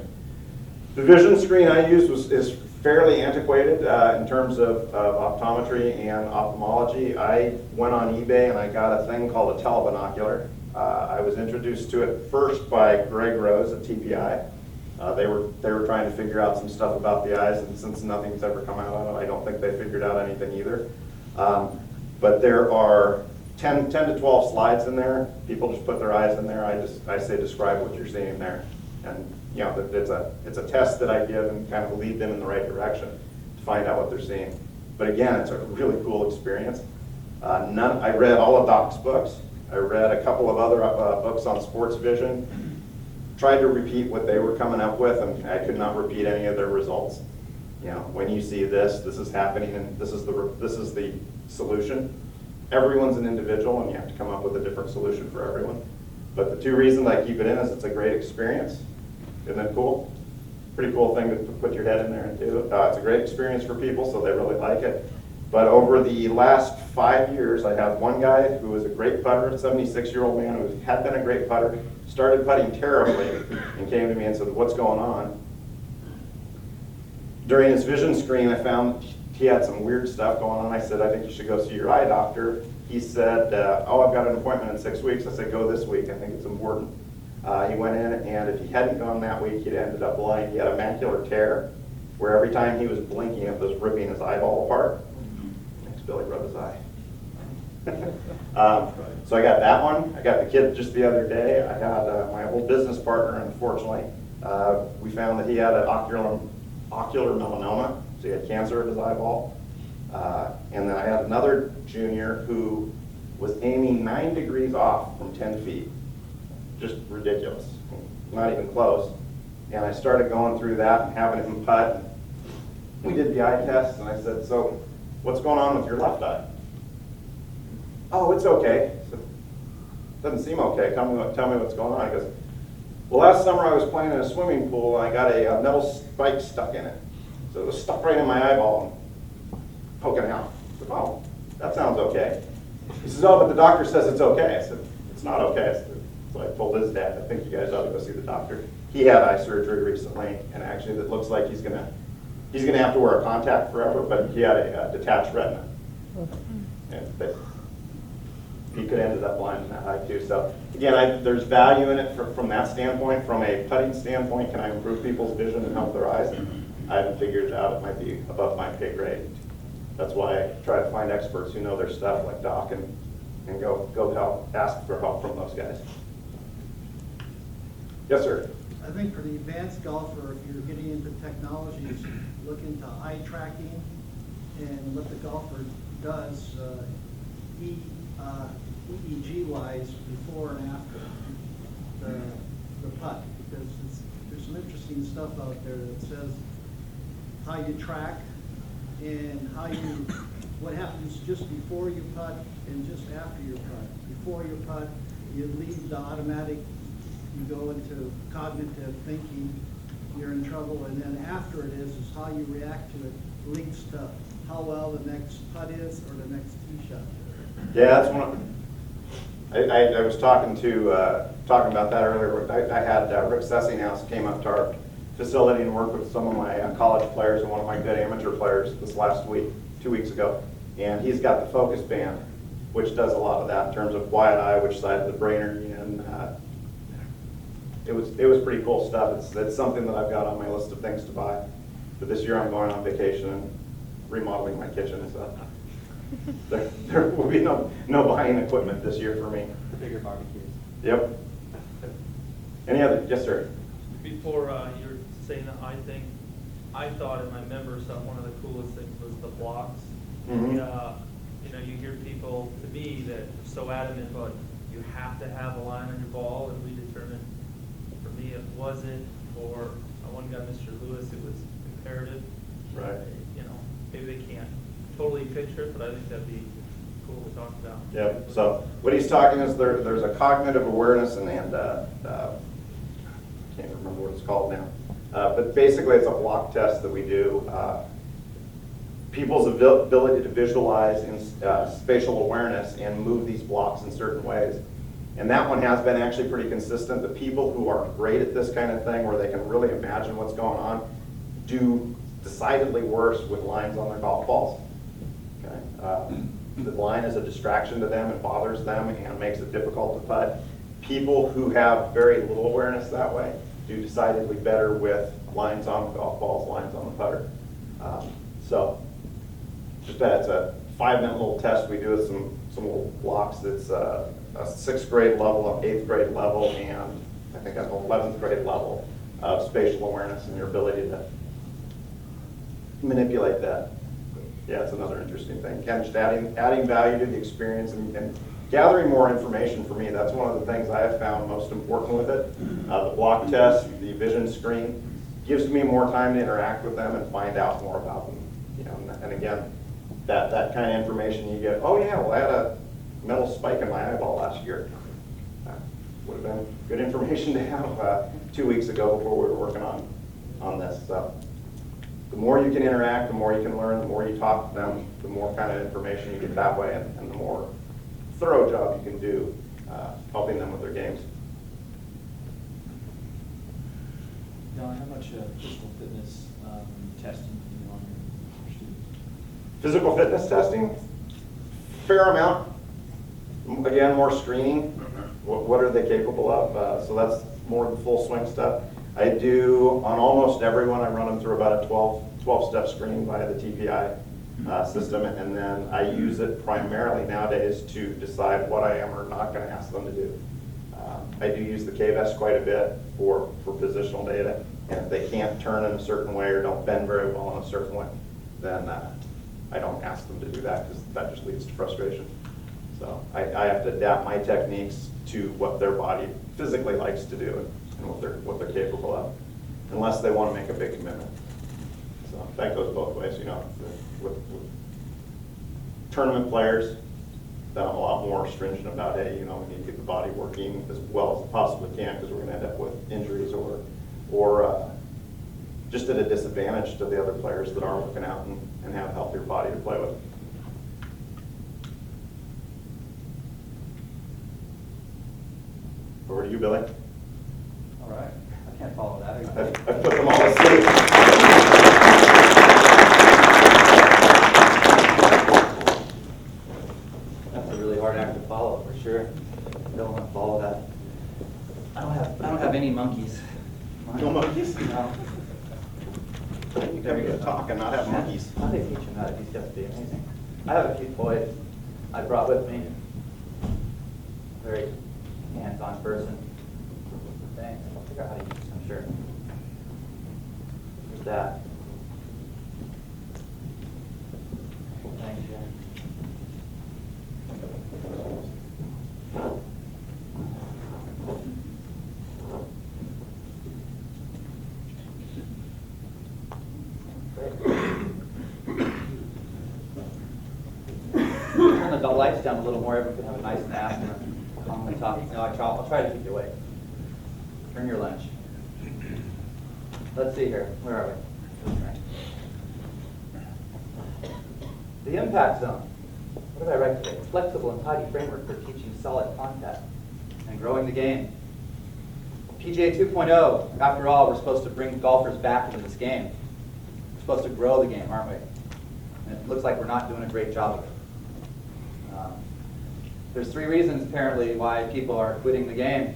The vision screen I used is fairly antiquated in terms of optometry and ophthalmology. I went on eBay and I got a thing called a telebinocular. I was introduced to it first by Greg Rose at TPI. They were trying to figure out some stuff about the eyes, and since nothing's ever come out of it, I don't think they figured out anything either. But there are 10 to 12 slides in there. People just put their eyes in there. I say describe what you're seeing there, and you know, it's a test that I give and kind of lead them in the right direction to find out what they're seeing. But again, it's a really cool experience. I read all of Doc's books. I read a couple of other books on sports vision. Tried to repeat what they were coming up with, and I could not repeat any of their results. You know, when you see this is happening, and this is the solution. Everyone's an individual, and you have to come up with a different solution for everyone. But the two reasons I keep it in is it's a great experience. Isn't that cool? Pretty cool thing to put your head in there and do. It's a great experience for people, so they really like it. But over the last 5 years, I have one guy who was a great putter, a 76-year-old man who had been a great putter, started putting terribly, and came to me and said, "What's going on?" During his vision screen, I found he had some weird stuff going on. I said, "I think you should go see your eye doctor." He said, "Oh, I've got an appointment in 6 weeks." I said, "Go this week. I think it's important." He went in, and if he hadn't gone that week, he'd ended up blind. He had a macular tear, where every time he was blinking, it was ripping his eyeball apart. Thanks, Billy, rub his eye. So I got that one. I got the kid just the other day. I got my old business partner, unfortunately. We found that he had an ocular melanoma, so he had cancer of his eyeball. And then I had another junior who was aiming 9 degrees off from 10 feet. Just ridiculous, not even close. And I started going through that and having him putt. We did the eye test, and I said, "So what's going on with your left eye?" "Oh, it's okay." I said, "Doesn't seem okay. Tell me what's going on." He goes, "Well, last summer I was playing in a swimming pool, and I got a metal spike stuck in it. So it was stuck right in my eyeball and poking out." I said, "Oh, that sounds okay." He says, "Oh, but the doctor says it's okay." I said, "It's not okay." So I told his dad, "I think you guys ought to go see the doctor." He had eye surgery recently, and actually it looks like he's gonna have to wear a contact forever, but he had a detached retina. And he could have ended up blind in that eye too. So again, there's value in it from that standpoint. From a putting standpoint, can I improve people's vision and help their eyes? I haven't figured it out. It might be above my pay grade. That's why I try to find experts who know their stuff, like Doc, and go help, ask for help from those guys. Yes, sir. I think for the advanced golfer, if you're getting into technologies, look into eye tracking and what the golfer does EEG-wise before and after the putt, because there's some interesting stuff out there that says how you track and what happens just before you putt and just after your putt. Before you putt, you leave the automatic. You go into cognitive thinking, you're in trouble, and then after it is how you react to it leads to how well the next putt is or the next tee shot. Yeah, that's one. I was talking about that earlier. I had Rick Sessinghouse came up to our facility and worked with some of my college players and one of my good amateur players this last week, 2 weeks ago, and he's got the focus band, which does a lot of that in terms of quiet eye, which side of the brain are you in. It was pretty cool stuff. It's something that I've got on my list of things to buy. But this year I'm going on vacation and remodeling my kitchen, so there will be no buying equipment this year for me. The bigger barbecues. Yep. Any other? Yes, sir. Before you were saying the eye thing, I thought in my members that one of the coolest things was the blocks. Mhm. you know, you hear people, to me, that are so adamant about you have to have a line on your ball, and we determined, for me, it wasn't. For one guy, Mr. Lewis, it was imperative. Right. You know, maybe they can't totally picture it, but I think that'd be cool to talk about. Yep, so what he's talking is there's a cognitive awareness and can't remember what it's called now. But basically it's a block test that we do. People's ability to visualize in spatial awareness and move these blocks in certain ways. And that one has been actually pretty consistent. The people who are great at this kind of thing, where they can really imagine what's going on, do decidedly worse with lines on their golf balls. Okay? The line is a distraction to them, it bothers them, and makes it difficult to putt. People who have very little awareness that way do decidedly better with lines on the golf balls, lines on the putter. So, just that's a 5-minute little test we do with some little blocks. It's a 6th grade level, an 8th grade level, and I think an 11th grade level of spatial awareness and your ability to manipulate that. Yeah, it's another interesting thing. Again, just adding value to the experience and gathering more information for me. That's one of the things I have found most important with it. The block test, the vision screen, gives me more time to interact with them and find out more about them. You know, and again, that kind of information you get, oh yeah, well I had a metal spike in my eyeball last year. Would have been good information to have 2 weeks ago before we were working on this. So the more you can interact, the more you can learn, the more you talk to them, the more kind of information you get that way, and the more thorough job you can do helping them with their games. Don, how much physical fitness testing do you do on your students? Physical fitness testing, fair amount. Again, more screening. What are they capable of? So that's more the full swing stuff. I do, on almost everyone, I run them through about a 12-step screen via the TPI system, and then I use it primarily nowadays to decide what I am or not going to ask them to do. I do use the KVS quite a bit for positional data, and if they can't turn in a certain way or don't bend very well in a certain way, then I don't ask them to do that, because that just leads to frustration. So I have to adapt my techniques to what their body physically likes to do and what they're capable of, unless they want to make a big commitment. So that goes both ways, you know. With tournament players, then I'm a lot more stringent about, hey, you know, we need to get the body working as well as it possibly can, because we're going to end up with injuries or just at a disadvantage to the other players that are working out and have a healthier body to play with. Over to you, Billy. All right, I can't follow that. I've put them all to sleep. That's a really hard act to follow, for sure. Don't want to follow that. I don't have any monkeys. No monkeys? No. You can get to talk and not have monkeys. How do they teach him that? These guys be amazing. I have a few toys I brought with me. Very hands-on person. Thanks. I'll figure out how to use this, I'm sure. Here's that. Thanks, Jen. Turn the lights down a little more, everyone can have a nice nap and calmly talk. No, I'll try to keep you awake. Turn your lunch. Let's see here. Where are we? The impact zone. What did I write today? Flexible and tidy framework for teaching solid contact and growing the game. PGA 2.0, after all, we're supposed to bring golfers back into this game. We're supposed to grow the game, aren't we? And it looks like we're not doing a great job of it. There's 3 reasons, apparently, why people are quitting the game.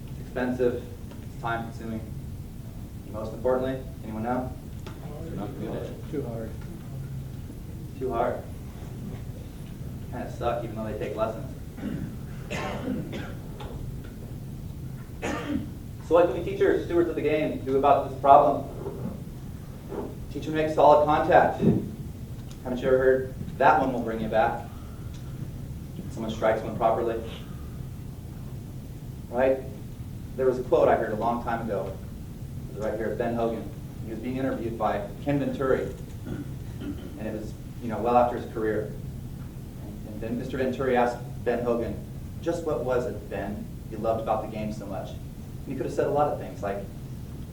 It's expensive, it's time-consuming, and most importantly, anyone know? Too hard. Too hard. Kind of suck, even though they take lessons. So what can we teachers, stewards of the game, do about this problem? Teach them to make solid contact. Haven't you ever heard That one will bring you back. Someone strikes one properly. Right? There was a quote I heard a long time ago. It was right here, Ben Hogan. He was being interviewed by Ken Venturi. And it was, well after his career. And then Mr. Venturi asked Ben Hogan, just what was it, Ben, you loved about the game so much? And he could have said a lot of things, like,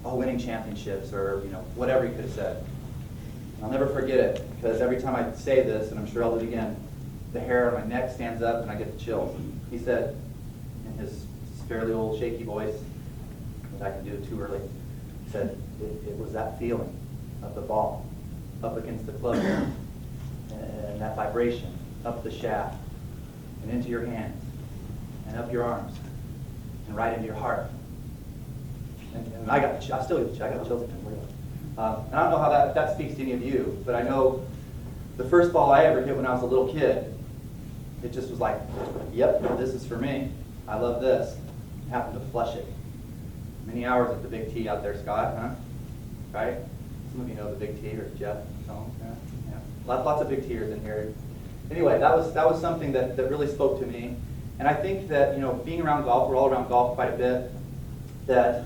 winning championships, or whatever he could have said. And I'll never forget it, because every time I say this, and I'm sure I'll do it again, the hair on my neck stands up and I get the chills. He said, in his fairly old shaky voice, that I can do it too early, he said, it was that feeling of the ball up against the club and that vibration up the shaft and into your hands and up your arms and right into your heart. And I got chills again. And I don't know how that speaks to any of you, but I know the first ball I ever hit when I was a little kid, it just was like, yep, this is for me. I love this. I happened to flush it. Many hours at the Big T out there, Scott, huh? Right? Some of you know the Big T, or Jeff. Yeah. Lots of Big Ters in here. Anyway, that was something that really spoke to me. And I think that, being around golf, we're all around golf quite a bit, that,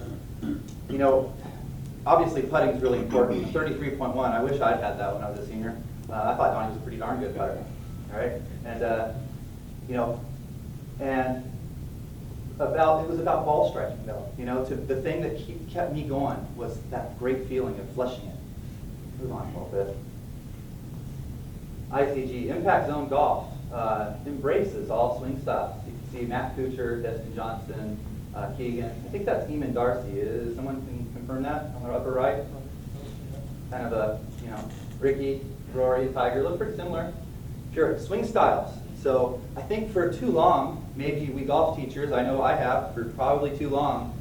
obviously putting is really important. 33.1, I wish I'd had that when I was a senior. I thought Donnie was a pretty darn good putter. All right? And, it was about ball striking, though. The thing that kept me going was that great feeling of flushing it. Move on a little bit. ICG, Impact Zone Golf, embraces all swing styles. You can see Matt Kuchar, Destin Johnson, Keegan. I think that's Eamon Darcy. Is someone can confirm that on the upper right? Kind of a, Ricky, Rory, Tiger, look pretty similar. Sure, swing styles. So I think for too long, maybe we golf teachers, I know I have, for probably too long,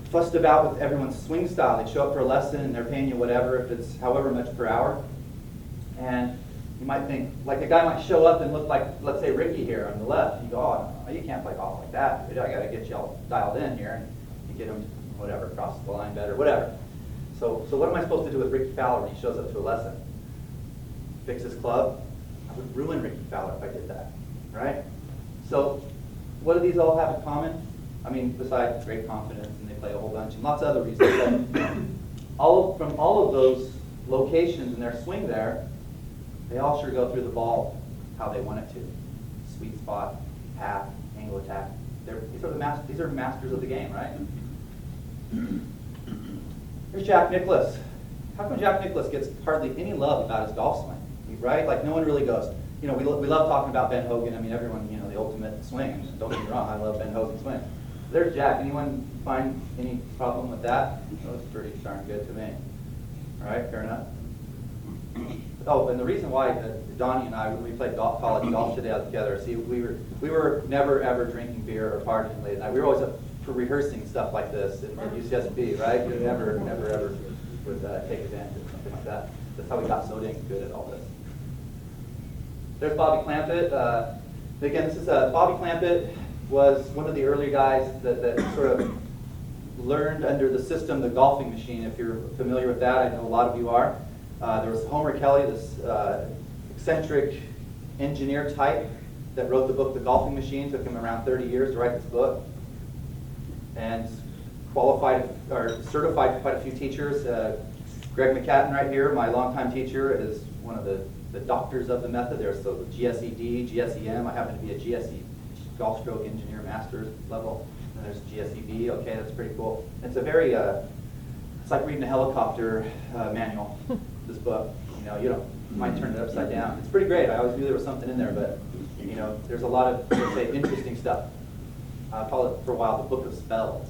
fussed about with everyone's swing style. They show up for a lesson and they're paying you whatever, if it's however much per hour. And you might think, like a guy might show up and look like, let's say Ricky here on the left. You go, oh, you can't play golf like that. I got to get you all dialed in here, and you get him, whatever, cross the line better, whatever. So what am I supposed to do with Ricky Fowler when he shows up to a lesson? Fix his club? I would ruin Ricky Fowler if I did that, right? So what do these all have in common? I mean, besides great confidence, and they play a whole bunch, and lots of other reasons. But from all of those locations in their swing there, they all sure go through the ball how they want it to. Sweet spot, path, angle attack. These are masters of the game, right? Here's Jack Nicklaus. How come Jack Nicklaus gets hardly any love about his golf swing? Right? Like no one really goes. We love talking about Ben Hogan. I mean, everyone, the ultimate swing. Don't get me wrong, I love Ben Hogan's swing. There's Jack. Anyone find any problem with that? That was pretty darn good to me. All right, fair enough. Oh, and the reason why Donnie and I, when we played college golf together, see, we were never ever drinking beer or partying late at night. We were always up for rehearsing stuff like this at UCSB, right? We never ever would take advantage of something like that. That's how we got so dang good at all this. There's Bobby Clampett. Again, this is Bobby Clampett was one of the early guys that sort of learned under the system, the golfing machine. If you're familiar with that, I know a lot of you are. There was Homer Kelly, this eccentric engineer type that wrote the book, The Golfing Machine. Took him around 30 years to write this book. And qualified or certified quite a few teachers. Greg McCatton right here, my longtime teacher, is one of the doctors of the method. There's the GSED, GSEM. I happen to be a GSE, golf stroke engineer master's level. And there's GSEB. Okay, that's pretty cool. It's a very, it's like reading a helicopter manual, this book. You might turn it upside down. It's pretty great. I always knew there was something in there, but there's a lot of, let's say, interesting stuff. I'll call it for a while the Book of Spells.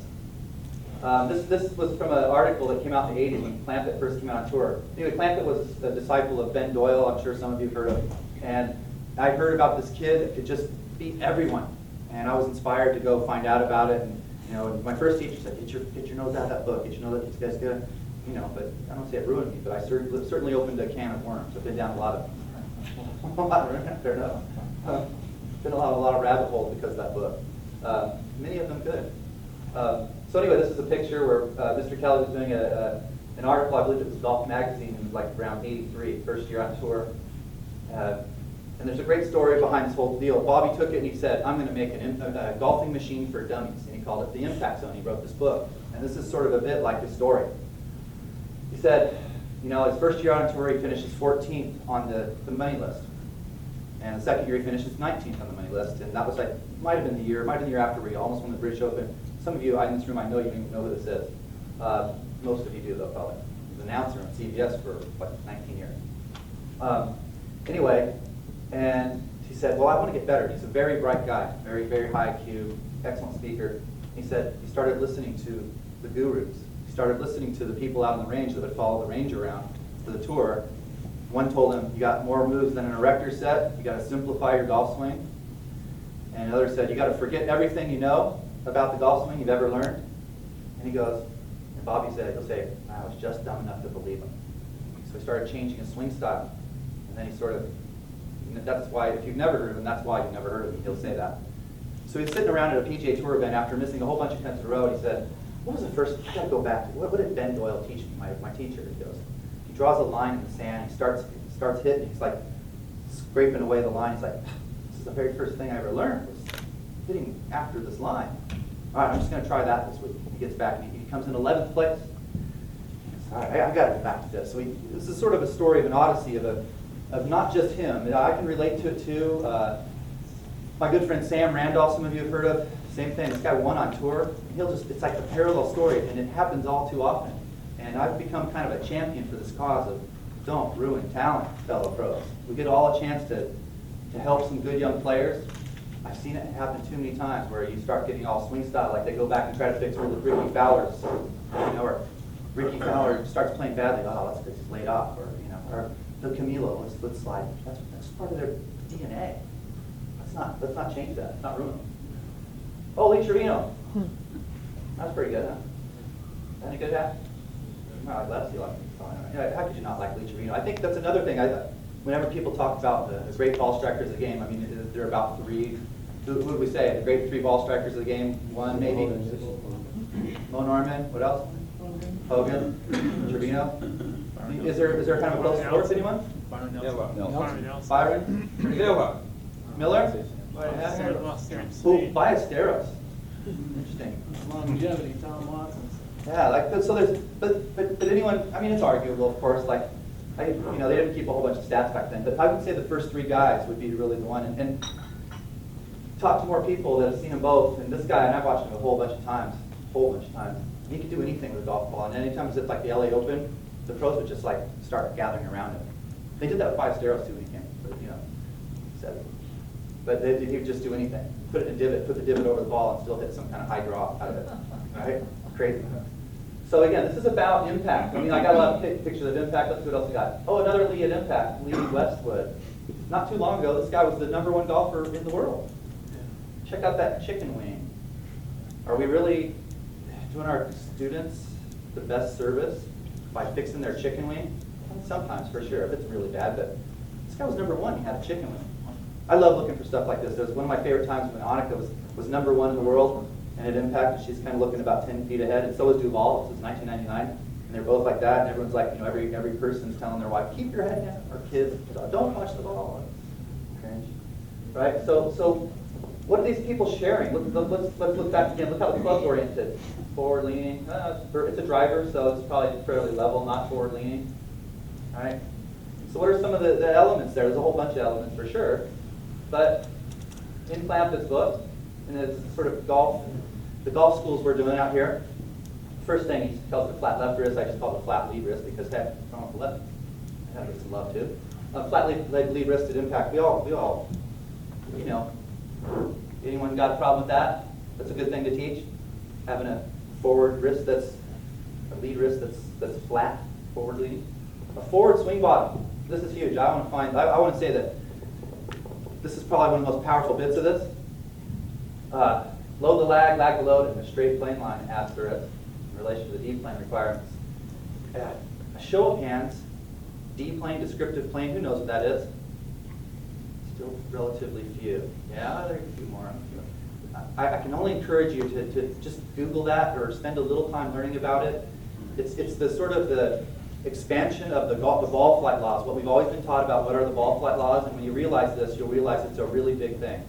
This was from an article that came out in the 80s when Clampett first came out on tour. Anyway, Clampett was a disciple of Ben Doyle, I'm sure some of you have heard of. And I heard about this kid that could just beat everyone. And I was inspired to go find out about it. And my first teacher said, get your nose out of that book, get your nose out of this guy's good. But I don't say it ruined me, but I certainly opened a can of worms. I've been down a lot of, fair enough. Been a lot of rabbit holes because of that book. Many of them good. So anyway, this is a picture where Mr. Kelly was doing an article, I believe it was Golf Magazine, in like around '83, first year on tour. And there's a great story behind this whole deal. Bobby took it and he said, I'm going to make a golfing machine for dummies. And he called it the Impact Zone. He wrote this book. And this is sort of a bit like his story. He said, you know, his first year on tour, he finishes 14th on the money list. And the second year, he finishes 19th on the money list. And that was like, might have been the year after where he almost won the British Open. Some of you in this room, I know you don't even know who this is. Most of you do, though, probably. He was an announcer on CBS for, 19 years. Anyway, and he said, well, I want to get better. He's a very bright guy, very, very high IQ, excellent speaker. He said he started listening to the gurus. He started listening to the people out on the range that would follow the range around for the tour. One told him, you got more moves than an erector set. You got to simplify your golf swing. And another said, you got to forget everything you know about the golf swing you've ever learned. And he goes, and Bobby said, he'll say, I was just dumb enough to believe him. So he started changing his swing style. And then he sort of, that's why, if you've never heard of him, that's why you've never heard of him. He'll say that. So he's sitting around at a PGA Tour event after missing a whole bunch of cuts in a row. And he said, what was the first, I got to go back to, what did Ben Doyle teach me, my teacher? He goes, he draws a line in the sand, he starts hitting, he's like scraping away the line. He's like, this is the very first thing I ever learned, was hitting after this line. All right, I'm just going to try that this week. And he gets back and he comes in 11th place. All right, I've got to go back to this. So this is sort of a story of an odyssey of not just him. I can relate to it too. My good friend Sam Randolph, some of you have heard of, same thing. This guy won on tour. It's like a parallel story, and it happens all too often. And I've become kind of a champion for this cause of don't ruin talent, fellow pros. We get all a chance to help some good young players. I've seen it happen too many times where you start getting all swing style, like they go back and try to fix all the Ricky Fowler's, or Ricky Fowler starts playing badly. Oh, let's get laid off, or the Camilo, let's slide. That's part of their DNA. Let's not change that. Let's not ruin them. Oh, Lee Trevino. That's pretty good, huh? Any good hat? No, let's see. How could you not like Lee Trevino? I think that's another thing. Whenever people talk about the great ball strikers of the game, I mean, there are about three. Who would we say? The great three ball strikers of the game? One, maybe. Mo Norman. What else? Hogan. Trevino. Is there kind of a close fourth? Anyone? Byron Nelson. Byron? Miller. Miller? Oh, Ballesteros. Interesting. Longevity, Tom Watson's. Yeah, like so. But anyone? I mean, it's arguable, of course. Like, they didn't keep a whole bunch of stats back then. But I would say the first three guys would be really the one. And talk to more people that have seen them both. And this guy, and I've watched him a whole bunch of times. He could do anything with a golf ball. And anytime it's at like the LA Open, the pros would just like start gathering around him. They did that with Ballesteros too when he came. But he would just do anything. Put it in a divot, put the divot over the ball, and still hit some kind of high draw out of it. Right? Crazy. So again, this is about impact. I mean, I got a lot of pictures of impact. Let's see what else we got. Oh, another Lee at impact, Lee Westwood. Not too long ago, this guy was the #1 golfer in the world. Check out that chicken wing. Are we really doing our students the best service by fixing their chicken wing? Sometimes, for sure, if it's really bad. But this guy was #1. He had a chicken wing. I love looking for stuff like this. It was one of my favorite times when Annika was #1 in the world, and it impacted. She's kind of looking about 10 feet ahead, and so was Duval. This was 1999, and they're both like that. And everyone's like, every person's telling their wife, keep your head down, or kids, don't touch the ball. Cringe, right? So what are these people sharing? Let's look back again. Look how the club's oriented. Forward leaning. It's a driver, so it's probably fairly level, not forward leaning. All right. So what are some of the elements there? There's a whole bunch of elements for sure. But in Clampet's book, and it's sort of the golf schools we're doing out here, first thing he calls it a flat left wrist. I just call it a flat lead wrist because heck, wrong with the left. That gets some love too. Flat lead wristed impact. We all, anyone got a problem with that? That's a good thing to teach. Having a forward wrist a lead wrist that's flat, forward leading. A forward swing bottom. This is huge. I want to say that this is probably one of the most powerful bits of this. Load the lag the load, and a straight plane line after it in relation to the D-plane requirements. A show of hands, D-plane, descriptive plane, who knows what that is? Still relatively few. Yeah, there are a few more. I can only encourage you to just Google that or spend a little time learning about it. It's the sort of expansion of the ball flight laws. What we've always been taught about what are the ball flight laws, and when you realize this, you'll realize it's a really big thing.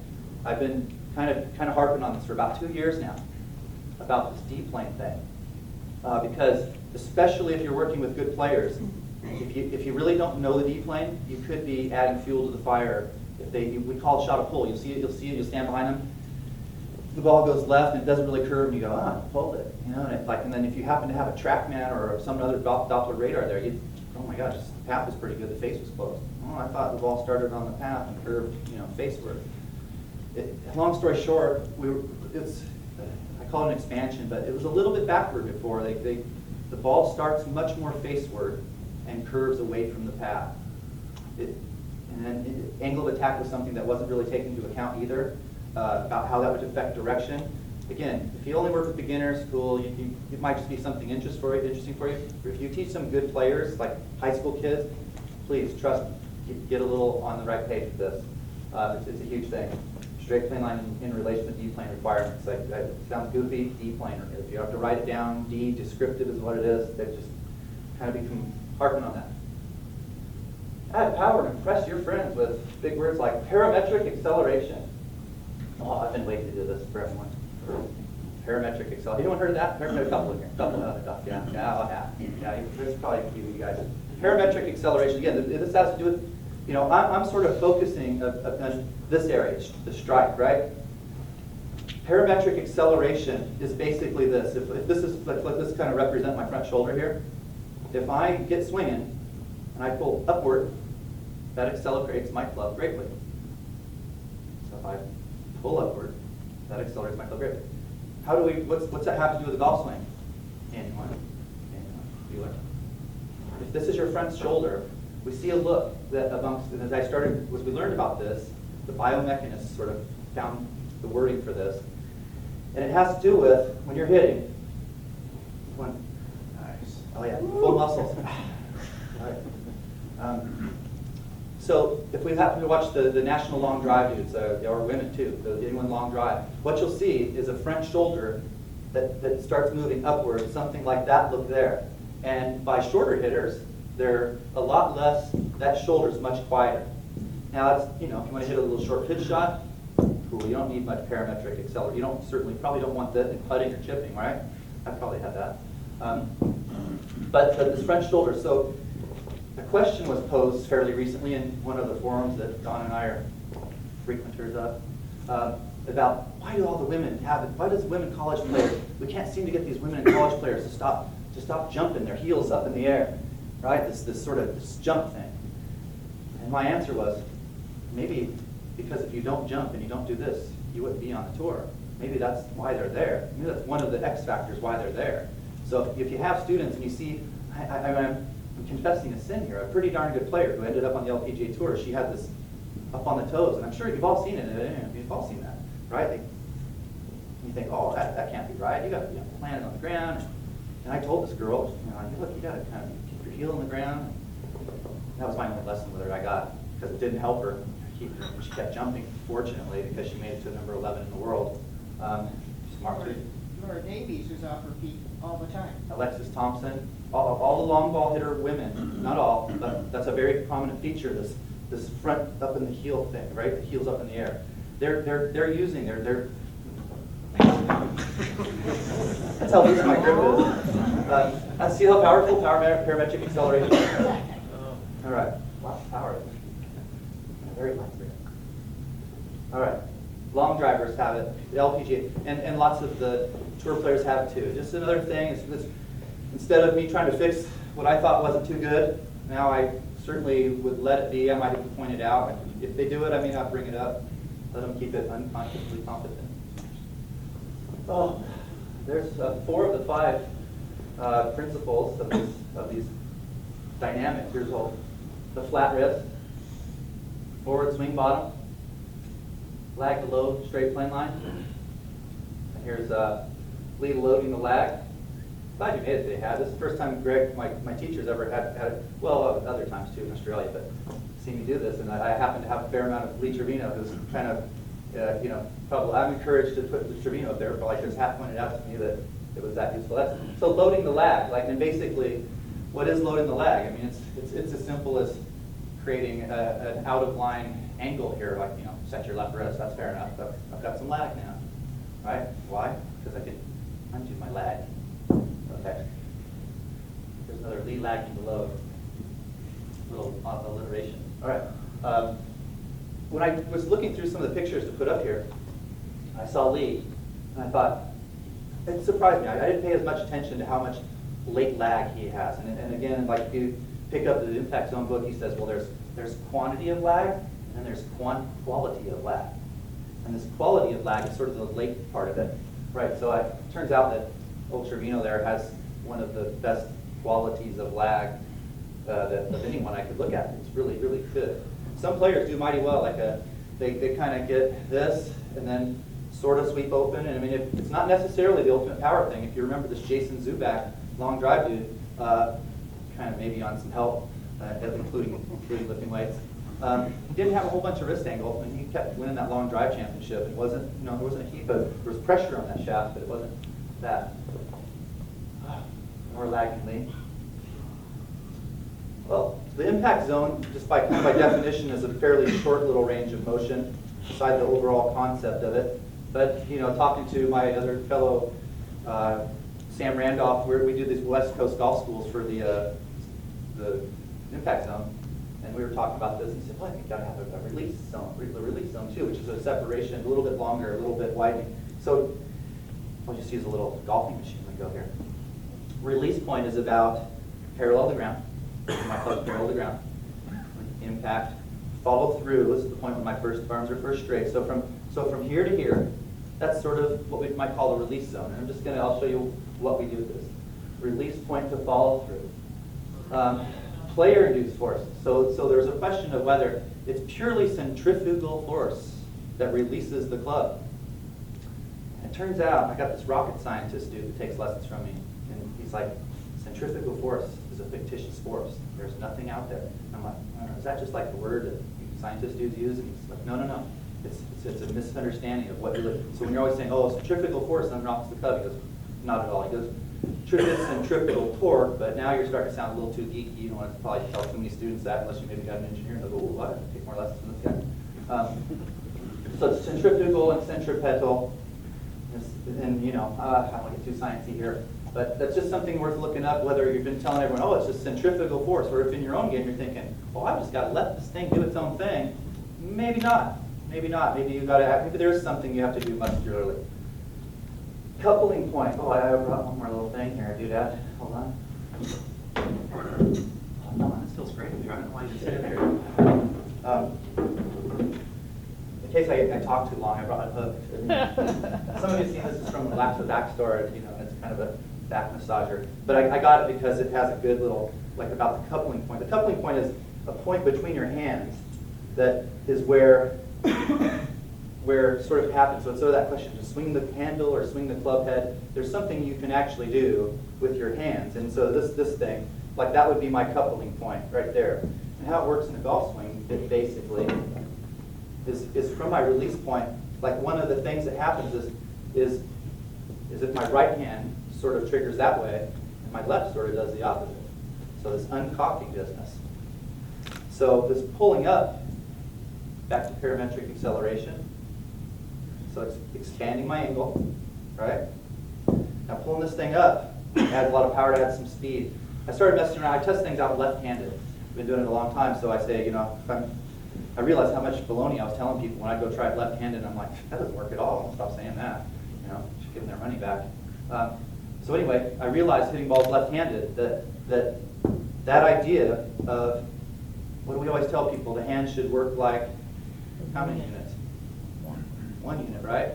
I've been kind of harping on this for about 2 years now, about this D-plane thing. Because especially if you're working with good players, if you really don't know the D-plane, you could be adding fuel to the fire. We call it shot a pull. You'll stand behind them. The ball goes left and it doesn't really curve, and you go, I pulled it, you know. And then if you happen to have a TrackMan or some other Doppler radar there, oh my gosh, the path was pretty good. The face was closed. Oh, I thought the ball started on the path and curved, faceward. Long story short, I call it an expansion, but it was a little bit backward before. The ball starts much more faceward and curves away from the path. And then angle of attack was something that wasn't really taken into account either, about how that would affect direction. Again, if you only work with beginners, cool, it might just be something interesting for you. If you teach some good players, like high school kids, please trust me, get a little on the right page with this. It's a huge thing. Straight plane line in relation to D-plane requirements. It sounds goofy, D-plane. If you have to write it down, D, descriptive is what it is. They just kind of become harping on that. Add power and impress your friends with big words like parametric acceleration. Oh, I've been waiting to do this for everyone. Parametric acceleration. Anyone heard of that? There's a couple in here. A couple of other stuff. Yeah. There's probably a few of you guys. Parametric acceleration. Again, this has to do with, I'm sort of focusing on this area, the strike, right? Parametric acceleration is basically this. If this is, let this kind of represent my front shoulder here. If I get swinging and I pull upward, that accelerates my club greatly. So if I pull upward, that accelerates my club greatly. What's that have to do with the golf swing? Anyone? Bueller. If this is your front shoulder, we see a look that as we learned about this, the biomechanists sort of found the wording for this. And it has to do with when you're hitting. Nice. Oh yeah, full muscles. All right. So if we happen to watch the national long drive dudes, or women too, anyone long drive, what you'll see is a front shoulder that starts moving upward, something like that look there. And by shorter hitters, they're a lot less, that shoulder's much quieter. Now that's, if you want to hit a little short pitch shot, cool, you don't need much parametric acceleration. You probably don't want that in putting or chipping, right? I probably had that. But this front shoulder, so a question was posed fairly recently in one of the forums that Don and I are frequenters of, about why do all the women have it? Why does women college players, we can't seem to get these women college players to stop jumping their heels up in the air, right? This jump thing. And my answer was, maybe because if you don't jump and you don't do this, you wouldn't be on the tour. Maybe that's why they're there. Maybe that's one of the X factors why they're there. So if you have students and you see, I'm confessing a sin here, a pretty darn good player who ended up on the LPGA Tour, she had this up on the toes, and I'm sure you've all seen it, you've all seen that, right? You think, oh, that can't be right, you got to plant it on the ground. And I told this girl, look, you got to kind of keep your heel on the ground. That was my only lesson with her I got, because it didn't help her. She kept jumping, fortunately, because she made it to number 11 in the world. Smart too. Laura Davies, who's off her feet all the time. Alexis Thompson, all the long ball hitter women, not all, but that's a very prominent feature, this front up in the heel thing, right? The heel's up in the air. They're using their that's how loose my grip is. See how powerful parametric acceleration is? All right, lots of power. Very light grip. All right, long drivers have it, the LPGA, and lots of the tour players have it too. Just another thing, is instead of me trying to fix what I thought wasn't too good, now I certainly would let it be. I might have pointed out. If they do it, I may not bring it up. Let them keep it unconsciously competent. Oh, there's 4 of the 5 principles of these dynamics. Here's the flat wrist, forward swing bottom, lag to load, straight plane line. And here's lead loading the lag. Glad you made it today, Had. This is the first time Greg, my teacher's ever had it, well, other times too in Australia, but seen me do this, and I happen to have a fair amount of Lee Trevino, who's kind of, probably, I'm encouraged to put the Trevino up there, but like this hat pointed out to me that it was that useful. So loading the lag, and basically, what is loading the lag? I mean, it's as simple as creating an out-of-line angle here, like, set your left wrist, that's fair enough, but I've got some lag now, right? Why? Because I can undo my lag. Okay. There's another lead lagging below. Little alliteration. All right. When I was looking through some of the pictures to put up here, I saw Lee, and I thought, it surprised me. I didn't pay as much attention to how much late lag he has. And again, like if you pick up the impact zone book, he says, well, there's quantity of lag, and then there's quality of lag. And this quality of lag is sort of the late part of it. Right, so it turns out that Old Trevino there has one of the best qualities of lag of anyone I could look at. It's really, really good. Some players do mighty well, like they kind of get this and then sort of sweep open. And I mean, it's not necessarily the ultimate power thing. If you remember this Jason Zubak long drive dude, kind of maybe on some help, including lifting weights. He didn't have a whole bunch of wrist angle, and he kept winning that long drive championship. It wasn't, there wasn't a heap of, there was pressure on that shaft, but it wasn't that. More laggingly. Well, the impact zone, just by definition, is a fairly short little range of motion, beside the overall concept of it. But talking to my other fellow, Sam Randolph, we do these West Coast golf schools for the impact zone, and we were talking about this. And he said, "Well, I think you got to have a release zone too, which is a separation, a little bit longer, a little bit widening." So I'll just use a little golfing machine lingo here. Release point is about parallel to the ground. My club's parallel to the ground. Impact, follow through. This is the point where my arms are first straight. So from here to here, that's sort of what we might call a release zone. And I'll show you what we do with this. Release point to follow through. Player-induced force. So there's a question of whether it's purely centrifugal force that releases the club. And it turns out, I got this rocket scientist dude that takes lessons from me, and he's like, centrifugal force is a fictitious force. There's nothing out there. And I'm like, I don't know, is that just like the word that scientist dudes use? And he's like, no. It's a misunderstanding of what you're looking. So when you're always saying, oh, centrifugal force unrocks the club, he goes, not at all. He goes, centrifugal torque, but now you're starting to sound a little too geeky. You don't want to probably tell too many students that unless you maybe got an engineer and they go, oh, what? Take more lessons from this guy. So it's centrifugal and centripetal. And I don't want to get too sciencey here, but that's just something worth looking up, whether you've been telling everyone, oh, it's just centrifugal force, or if in your own game you're thinking, well, I've just got to let this thing do its own thing. Maybe not. Maybe there's something you have to do muscularly. Coupling point. Oh, I brought one more little thing here. Do that. Hold on. Hold on. This feels great. I don't know why you just sit here. In case I talk too long, I brought a hook. Some of you see this is from the Lax to Back store, and it's kind of a back massager. But I got it because it has a good little, like about the coupling point. The coupling point is a point between your hands that is where sort of happens. So it's sort of that question, to swing the handle or swing the club head, there's something you can actually do with your hands. And so this thing, like that would be my coupling point right there. And how it works in a golf swing, it basically is from my release point. Like one of the things that happens is if my right hand sort of triggers that way, and my left sort of does the opposite. So this uncocking business. So this pulling up, back to parametric acceleration. So it's expanding my angle, right? Now pulling this thing up adds a lot of power to add some speed. I started messing around. I test things out left-handed. I've been doing it a long time, so I say, I realized how much baloney I was telling people when I go try it left-handed. I'm like, that doesn't work at all. I'll stop saying that. Should give them their money back. So anyway, I realized hitting balls left-handed that idea of, what do we always tell people? The hand should work like how many units? One unit, right?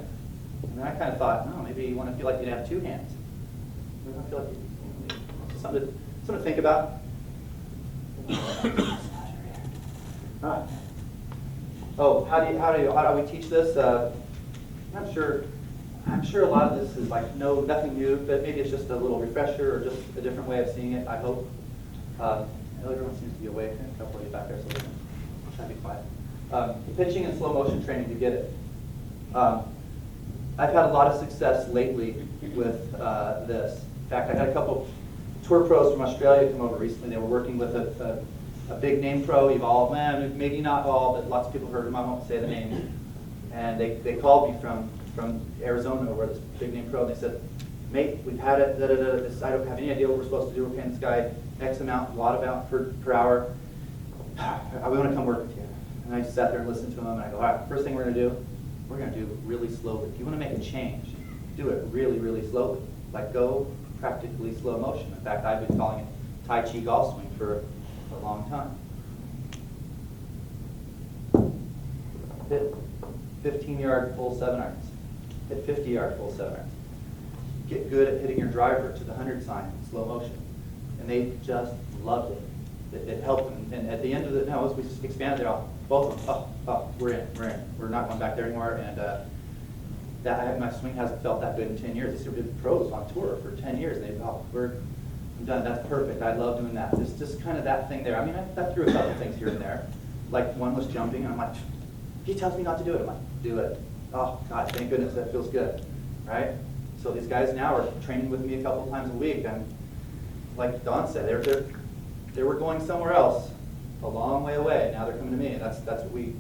And then I kind of thought, no, maybe you want to feel like you have two hands. Maybe I feel like something to think about. Oh, how do we teach this? I'm sure a lot of this is like nothing new, but maybe it's just a little refresher or just a different way of seeing it, I hope. Everyone seems to be awake. A couple of you back there, so try to be quiet. Pitching and slow motion training to get it. I've had a lot of success lately with this. In fact, I had tour pros from Australia come over recently. They were working with a big name pro, Evolve, man, maybe not all, but lots of people heard him. I won't say the names. And they called me from Arizona, where this big name pro, and they said, mate, we've had it, this, I don't have any idea what we're supposed to do. We're paying this guy X amount, a lot amount per hour. We want to come work with you. And I just sat there and listened to him, and I go, all right, first thing we're going to do, we're going to do really slowly. If you want to make a change, do it really, really slowly. Like go practically slow motion. In fact, I've been calling it Tai Chi golf swing for a long time. Hit 15-yard full 7-irons. Hit 50-yard full 7-irons. Get good at hitting your driver to the 100 sign in slow motion. And they just loved it. It helped them. And at the end of it, now as we expanded it all, both of them, we're in. We're not going back there anymore. And my swing hasn't felt that good in 10 years. These have been pros on tour for 10 years. And I'm done. That's perfect. I love doing that. It's just kind of that thing there. I mean, I threw a couple things here and there. Like one was jumping, and I'm like, he tells me not to do it. I'm like, do it. Oh, God, thank goodness, that feels good, right? So these guys now are training with me a couple times a week. And like Don said, they were going somewhere else a long way away. Now they're coming to me, and that's what we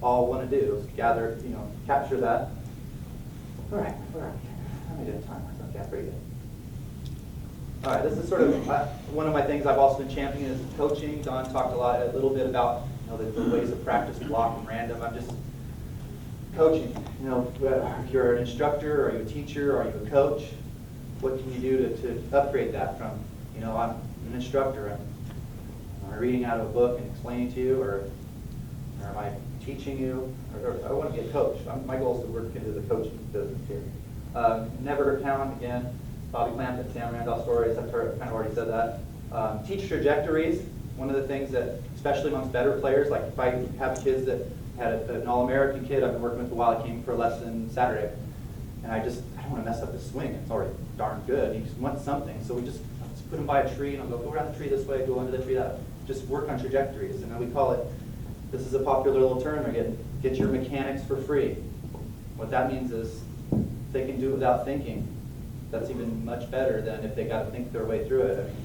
all want to do, is gather, capture that. All right, how many did time? Okay, pretty good. All right, this is sort of one of my things I've also been championing is coaching. Don talked a little bit about the ways of practice, block and random. I'm just coaching. If you're an instructor, are you a teacher, are you a coach? What can you do to upgrade that from, I'm an instructor, am I reading out of a book and explaining to you, or am I teaching you? Or I want to be a coach. My goal is to work into the coaching business here. Never hurt talent, again. Bobby Clamp at Sam Randolph Stories, I've kind of already said that. Teach trajectories. One of the things that, especially amongst better players, like if I have kids that had an All-American kid I've been working with a while, I came for a lesson Saturday, and I don't want to mess up his swing. It's already darn good. He just wants something. So we just put him by a tree, and I'll go around the tree this way, go under the tree that way. Just work on trajectories. And then we call it, this is a popular little term again, get your mechanics for free. What that means is if they can do it without thinking, that's even much better than if they got to think their way through it. I mean,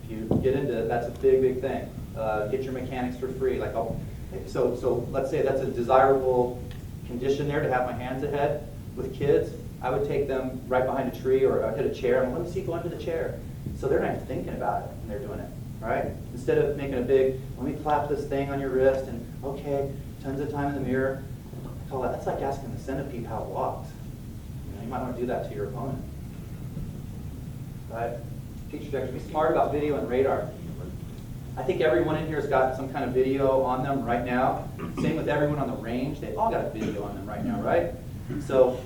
if you get into it, that's a big, big thing. Get your mechanics for free. So let's say that's a desirable condition there to have my hands ahead. With kids, I would take them right behind a tree or I'd hit a chair and let me see go under the chair. So they're not even thinking about it when they're doing it, right? Instead of making a big, let me clap this thing on your wrist and okay, tons of time in the mirror. I call that's like asking the centipede how it walks. You might want to do that to your opponent. Right? Teach trajectory. Be smart about video and radar. I think everyone in here has got some kind of video on them right now. Same with everyone on the range. They all got a video on them right now, right? So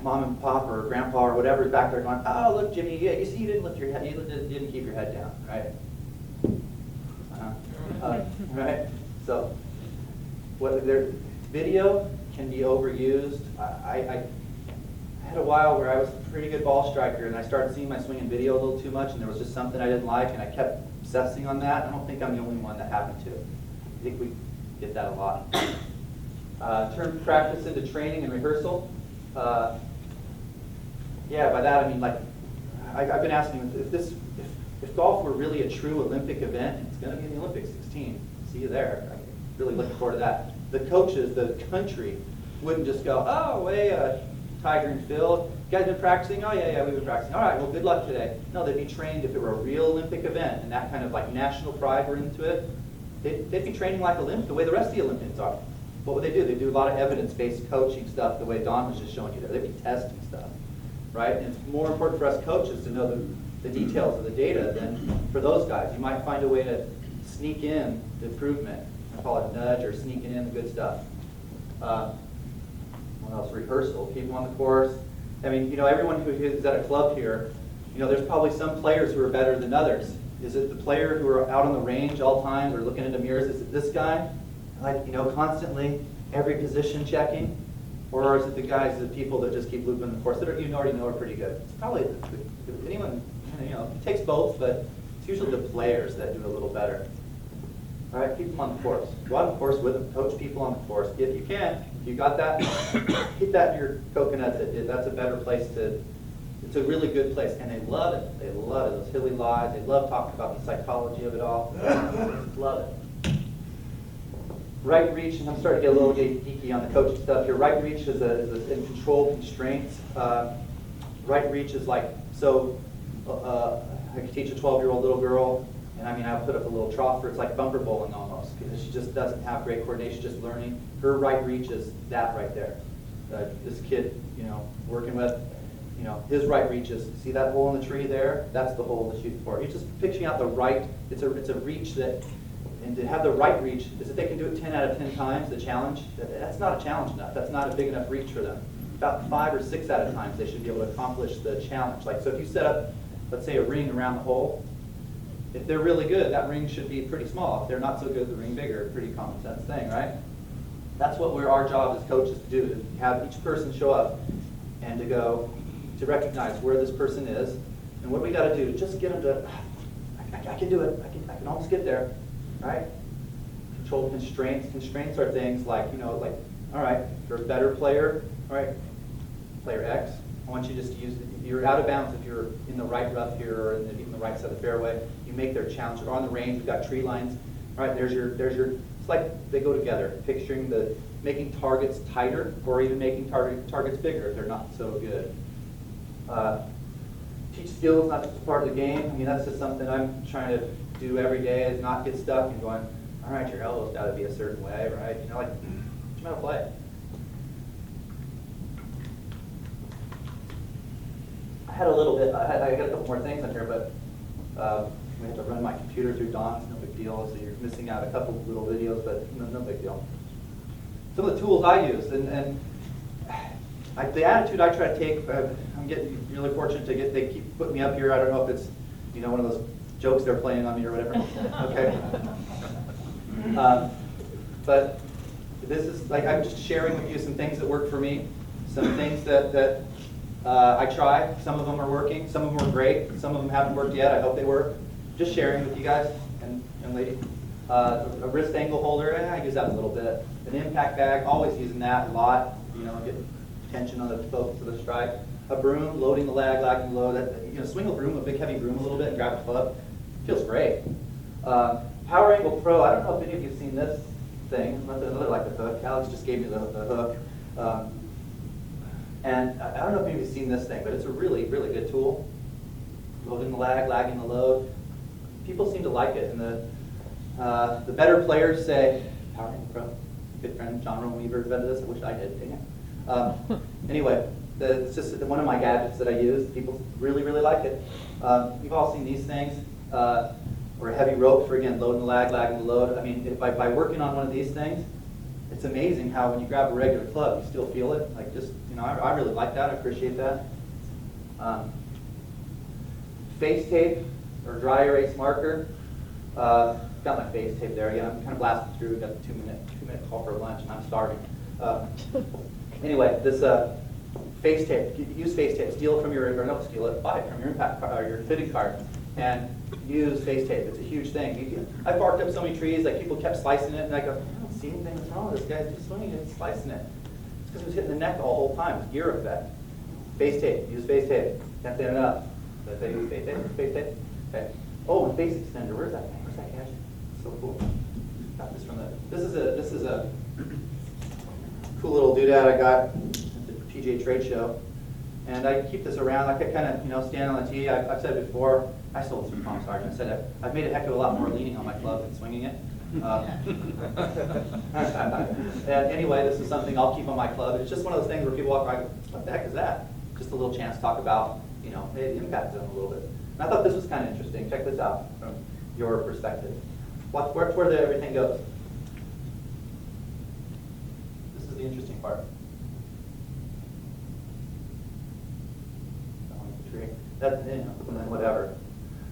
mom and pop or grandpa or whatever is back there going, oh, look, Jimmy, yeah, you see you didn't lift your head, you didn't keep your head down, right? Right? So their video can be overused. I had a while where I was a pretty good ball striker, and I started seeing my swing in video a little too much, and there was just something I didn't like, and I kept obsessing on that. I don't think I'm the only one that happened to. I think we get that a lot. Turn practice into training and rehearsal. Yeah, by that I mean I've been asking if golf were really a true Olympic event, it's going to be in the Olympics 16. See you there. I'm really looking forward to that. The coaches, the country, wouldn't just go, oh, hey, Tiger and Phil, you guys been practicing? Oh, yeah, we've been practicing. All right, well, good luck today. No, they'd be trained if it were a real Olympic event and that kind of national pride were into it. They'd be training like the way the rest of the Olympians are. What would they do? They'd do a lot of evidence-based coaching stuff the way Don was just showing you there. They'd be testing stuff, right? And it's more important for us coaches to know the details of the data than for those guys. You might find a way to sneak in the improvement. I call it nudge or sneaking in the good stuff. What else? Rehearsal. Keep them on the course. I mean, everyone who is at a club here, there's probably some players who are better than others. Is it the player who are out on the range all times or looking into mirrors? Is it this guy? Constantly every position checking? Or is it the people that just keep looping the course that you already know are pretty good? It's probably anyone, it takes both, but it's usually the players that do a little better. All right, keep them on the course. Go out on the course with them. Coach people on the course. If you can, if you got that, keep that in your coconut. That's a better place to It's a really good place, and they love it. They love it. Those hilly lies. They love talking about the psychology of it all. Love it. Right reach, and I'm starting to get a little geeky on the coaching stuff here. Right reach is in control constraints. Right reach is like, so I could teach a 12-year-old little girl, and I mean, I'll put up a little trough for, it's like bumper bowling almost, because she just doesn't have great coordination, just learning. Her right reach is that right there. This kid, you know, working with, you know, his right reach is, see that hole in the tree there? That's the hole to shoot for. You're just picturing out the right, it's a reach that, and to have the right reach is if they can do it 10 out of 10 times, the challenge, that's not a challenge enough. That's not a big enough reach for them. About 5 or 6 out of times they should be able to accomplish the challenge. Like, so if you set up, let's say, a ring around the hole, if they're really good, that ring should be pretty small. If they're not so good, the ring bigger. Pretty common sense thing, right? That's what our job as coaches to do, to have each person show up and to go, to recognize where this person is, and what we got to do, just get them to, I can do it, I can almost get there, right? Control constraints. Constraints are things like, you know, like, all right, you're a better player, all right, player X, I want you just to use, you're out of bounds if you're in the right rough here or in the right side of the fairway. You make their challenge, or on the range, we've got tree lines, all right, there's your, it's like they go together, picturing making targets tighter or even making targets bigger if they're not so good. Teach skills, not just a part of the game. I mean, that's just something I'm trying to do every day, is not get stuck and going, all right, your elbow's got to be a certain way, right? You know, like, teach them how to play. I had a little bit, I got a couple more things on here, but we have to run my computer through Don's, no big deal. So you're missing out a couple little videos, but no big deal. Some of the tools I use, and the attitude I try to take, I'm getting really fortunate to get, they keep putting me up here. I don't know if it's, you know, one of those jokes they're playing on me or whatever. Okay. But this is, like, I'm just sharing with you some things that work for me, some things that I try. Some of them are working, some of them are great, some of them haven't worked yet. I hope they work. Just sharing with you guys and lady. A wrist angle holder, I use that a little bit. An impact bag, always using that a lot. You know, get tension on the focus of the strike. A broom, loading the lag, lagging the load. You know, swing a broom, a big heavy broom a little bit and grab a club. Feels great. Power Angle Pro, I don't know if any of you have seen this thing. Another like the hook. Alex just gave me the hook. And I don't know if any of you have seen this thing, but it's a really, really good tool. Loading the lag, lagging the load. People seem to like it. And the better players say, Power Angle Pro. Good friend John Rowan Weaver invented this. I wish I did. Dang it. Anyway, it's just one of my gadgets that I use. People really, really like it. You've all seen these things. Or a heavy rope for, again, loading the lag, lagging the load. I mean, by working on one of these things, it's amazing how when you grab a regular club, you still feel it. Like, just, you know, I really like that. I appreciate that. Face tape or dry erase marker. Got my face tape there again. I'm kind of blasting through. We've got the two minute call for lunch, and I'm starving. Anyway, this face tape. Use face tape. Steal it from your, or don't steal it. Buy it from your impact card, or your fitting card, and use face tape. It's a huge thing. I barked up so many trees. Like, people kept slicing it, and I go, I don't see anything that's wrong with this guy. He's just swinging it, and slicing it. It's because it was hitting the neck the whole time. It's gear effect. Face tape. Use face tape. Can't say it enough. Did I say use face tape? Face tape. Okay. Oh, and face extender. Where's that thing? Where's that gadget? So cool. Got this from the. This is a cool little doodad I got at the PGA trade show, and I keep this around. I could kind of, you know, stand on the tee. I've said it before. I sold this from Tom Sargent. I said I've made a heck of a lot more leaning on my club than swinging it. And anyway, this is something I'll keep on my club. It's just one of those things where people walk by, what the heck is that? Just a little chance to talk about, you know, hey, the impact zone a little bit. And I thought this was kind of interesting. Check this out from your perspective. Watch where everything goes. This is the interesting part. That, you know, whatever.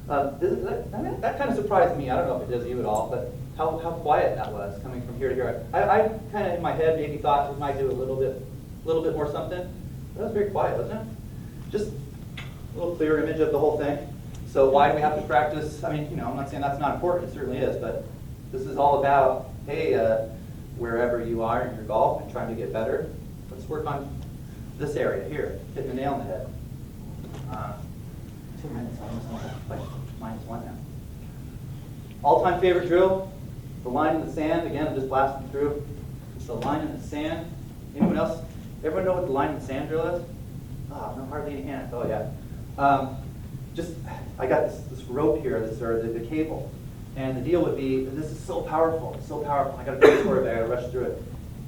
That kind of surprised me. I don't know if it does you at all, but how quiet that was coming from here to here. I kind of in my head maybe thought we might do a little bit more something. But that was very quiet, wasn't it? Just a little clearer image of the whole thing. So why do we have to practice? I mean, you know, I'm not saying that's not important. It certainly is, but this is all about, hey, wherever you are in your golf and trying to get better, let's work on this area here, hitting the nail on the head. 2 minutes, almost like -1 now. All-time favorite drill, the line in the sand. Again, I'm just blasting through. It's the line in the sand. Anyone else? Everyone know what the line in the sand drill is? Oh, no, hardly any hands. Oh, yeah. I got this rope here, the cable. And the deal would be, this is so powerful, it's so powerful. I got a great story, but I got to rush through it.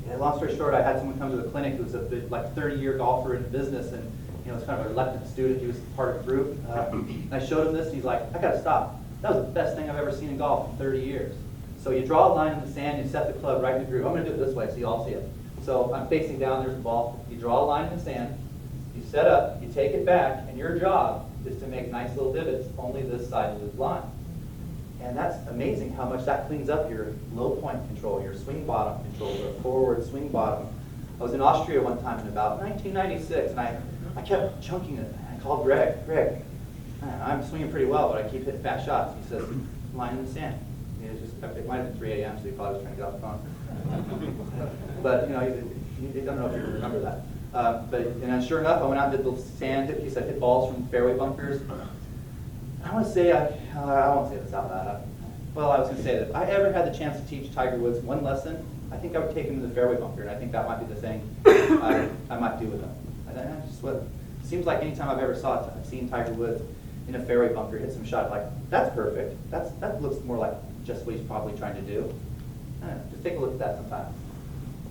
Yeah, long story short, I had someone come to the clinic who was a 30-year golfer in business, and was kind of a reluctant student. He was part of the group. And I showed him this, and he's like, I got to stop. That was the best thing I've ever seen in golf in 30 years. So you draw a line in the sand, you set the club right in the groove. I'm going to do it this way so you all see it. So I'm facing down, there's the ball. You draw a line in the sand, you set up, you take it back, and your job is to make nice little divots only this side of the line. And that's amazing how much that cleans up your low point control, your swing bottom control, your forward swing bottom. I was in Austria one time in about 1996, and I kept chunking it. I called Greg, I'm swinging pretty well, but I keep hitting fat shots. He says, line in the sand. It might have been 3 a.m., so he probably was trying to get off the phone. But, you don't know if you remember that. And then sure enough, I went out and did the sand. He said, hit balls from fairway bunkers. I want to say, I won't say this out loud. Well, I was going to say that if I ever had the chance to teach Tiger Woods one lesson, I think I would take him to the fairway bunker, and I think that might be the thing I might do with him. It seems like anytime I've seen Tiger Woods in a fairway bunker hit some shot, like, that's perfect. That looks more like just what he's probably trying to do. Just take a look at that sometime.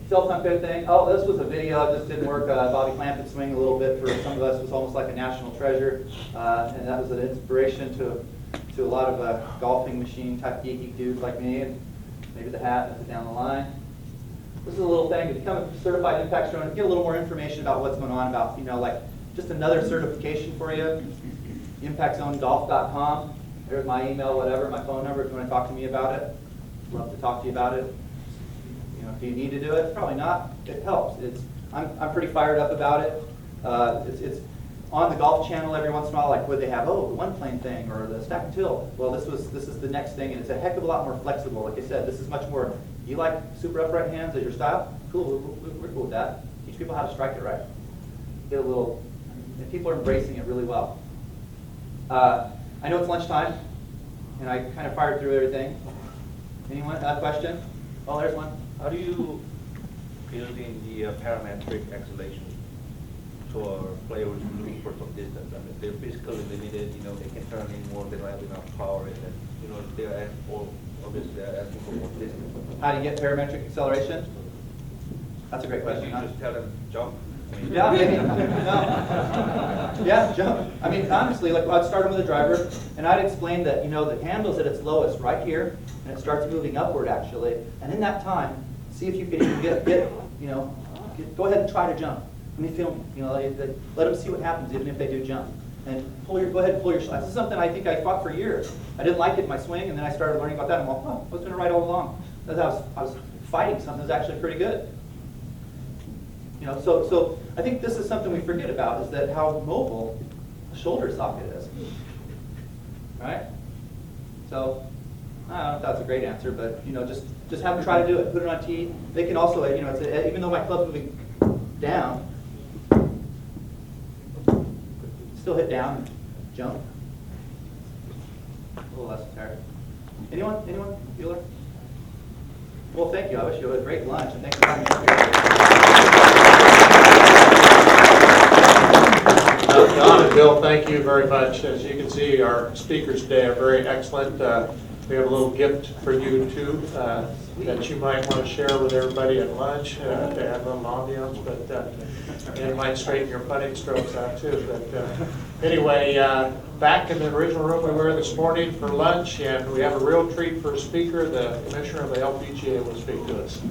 Self-time good thing. Oh, this was a video. It just didn't work. Bobby Clampett swing a little bit for some of us was almost like a national treasure, and that was an inspiration to a lot of golfing machine type geeky dudes like me, and maybe the hat and down the line. This is a little thing to become a certified impact stroke. Get a little more information about what's going on, about like just another certification for you. ImpactZoneGolf.com. There's my email, whatever, my phone number if you want to talk to me about it. Love to talk to you about it. Do you need to do it? Probably not. It helps. I'm pretty fired up about it. It's on the Golf Channel every once in a while. Like, what they have? Oh, the one plane thing or the stack and tilt. Well, this is the next thing, and it's a heck of a lot more flexible. Like I said, this is much more. You like super upright hands as your style? Cool. We're cool with that. Teach people how to strike it right. Get a little. And people are embracing it really well. I know it's lunchtime, and I kind of fired through everything. Anyone? Question? Oh, there's one. How do you build in the parametric acceleration to our players looking for some distance? I mean, they're physically limited, they can turn in more, they don't have enough power, and then, obviously they're asking for more distance. How do you get parametric acceleration? That's a great question. You just tell them jump. Yeah, maybe. Yeah, jump. I mean, honestly, like I'd start them with a driver, and I'd explain that the handle's at its lowest right here, and it starts moving upward actually. And in that time, see if you can go ahead and try to jump. Let me film. Let them see what happens even if they do jump. And go ahead and pull your shot. This is something I think I fought for years. I didn't like it in my swing, and then I started learning about that. And I'm like, I was doing it right all along. I was fighting something that was actually pretty good. So I think this is something we forget about, is that how mobile a shoulder socket is. Right? So I don't know if that's a great answer, but just have them try to do it. Put it on tee. They can also, even though my club's moving down, still hit down and jump. A little less tired. Anyone? Bueller? Well, thank you. I wish you had a great lunch, and thanks for coming Don and Bill, thank you very much. As you can see, our speakers today are very excellent. We have a little gift for you too that you might want to share with everybody at lunch to have a little ambiance, but it might straighten your putting strokes out too. But anyway, back in the original room we were this morning for lunch, and we have a real treat for a speaker. The commissioner of the LPGA will speak to us.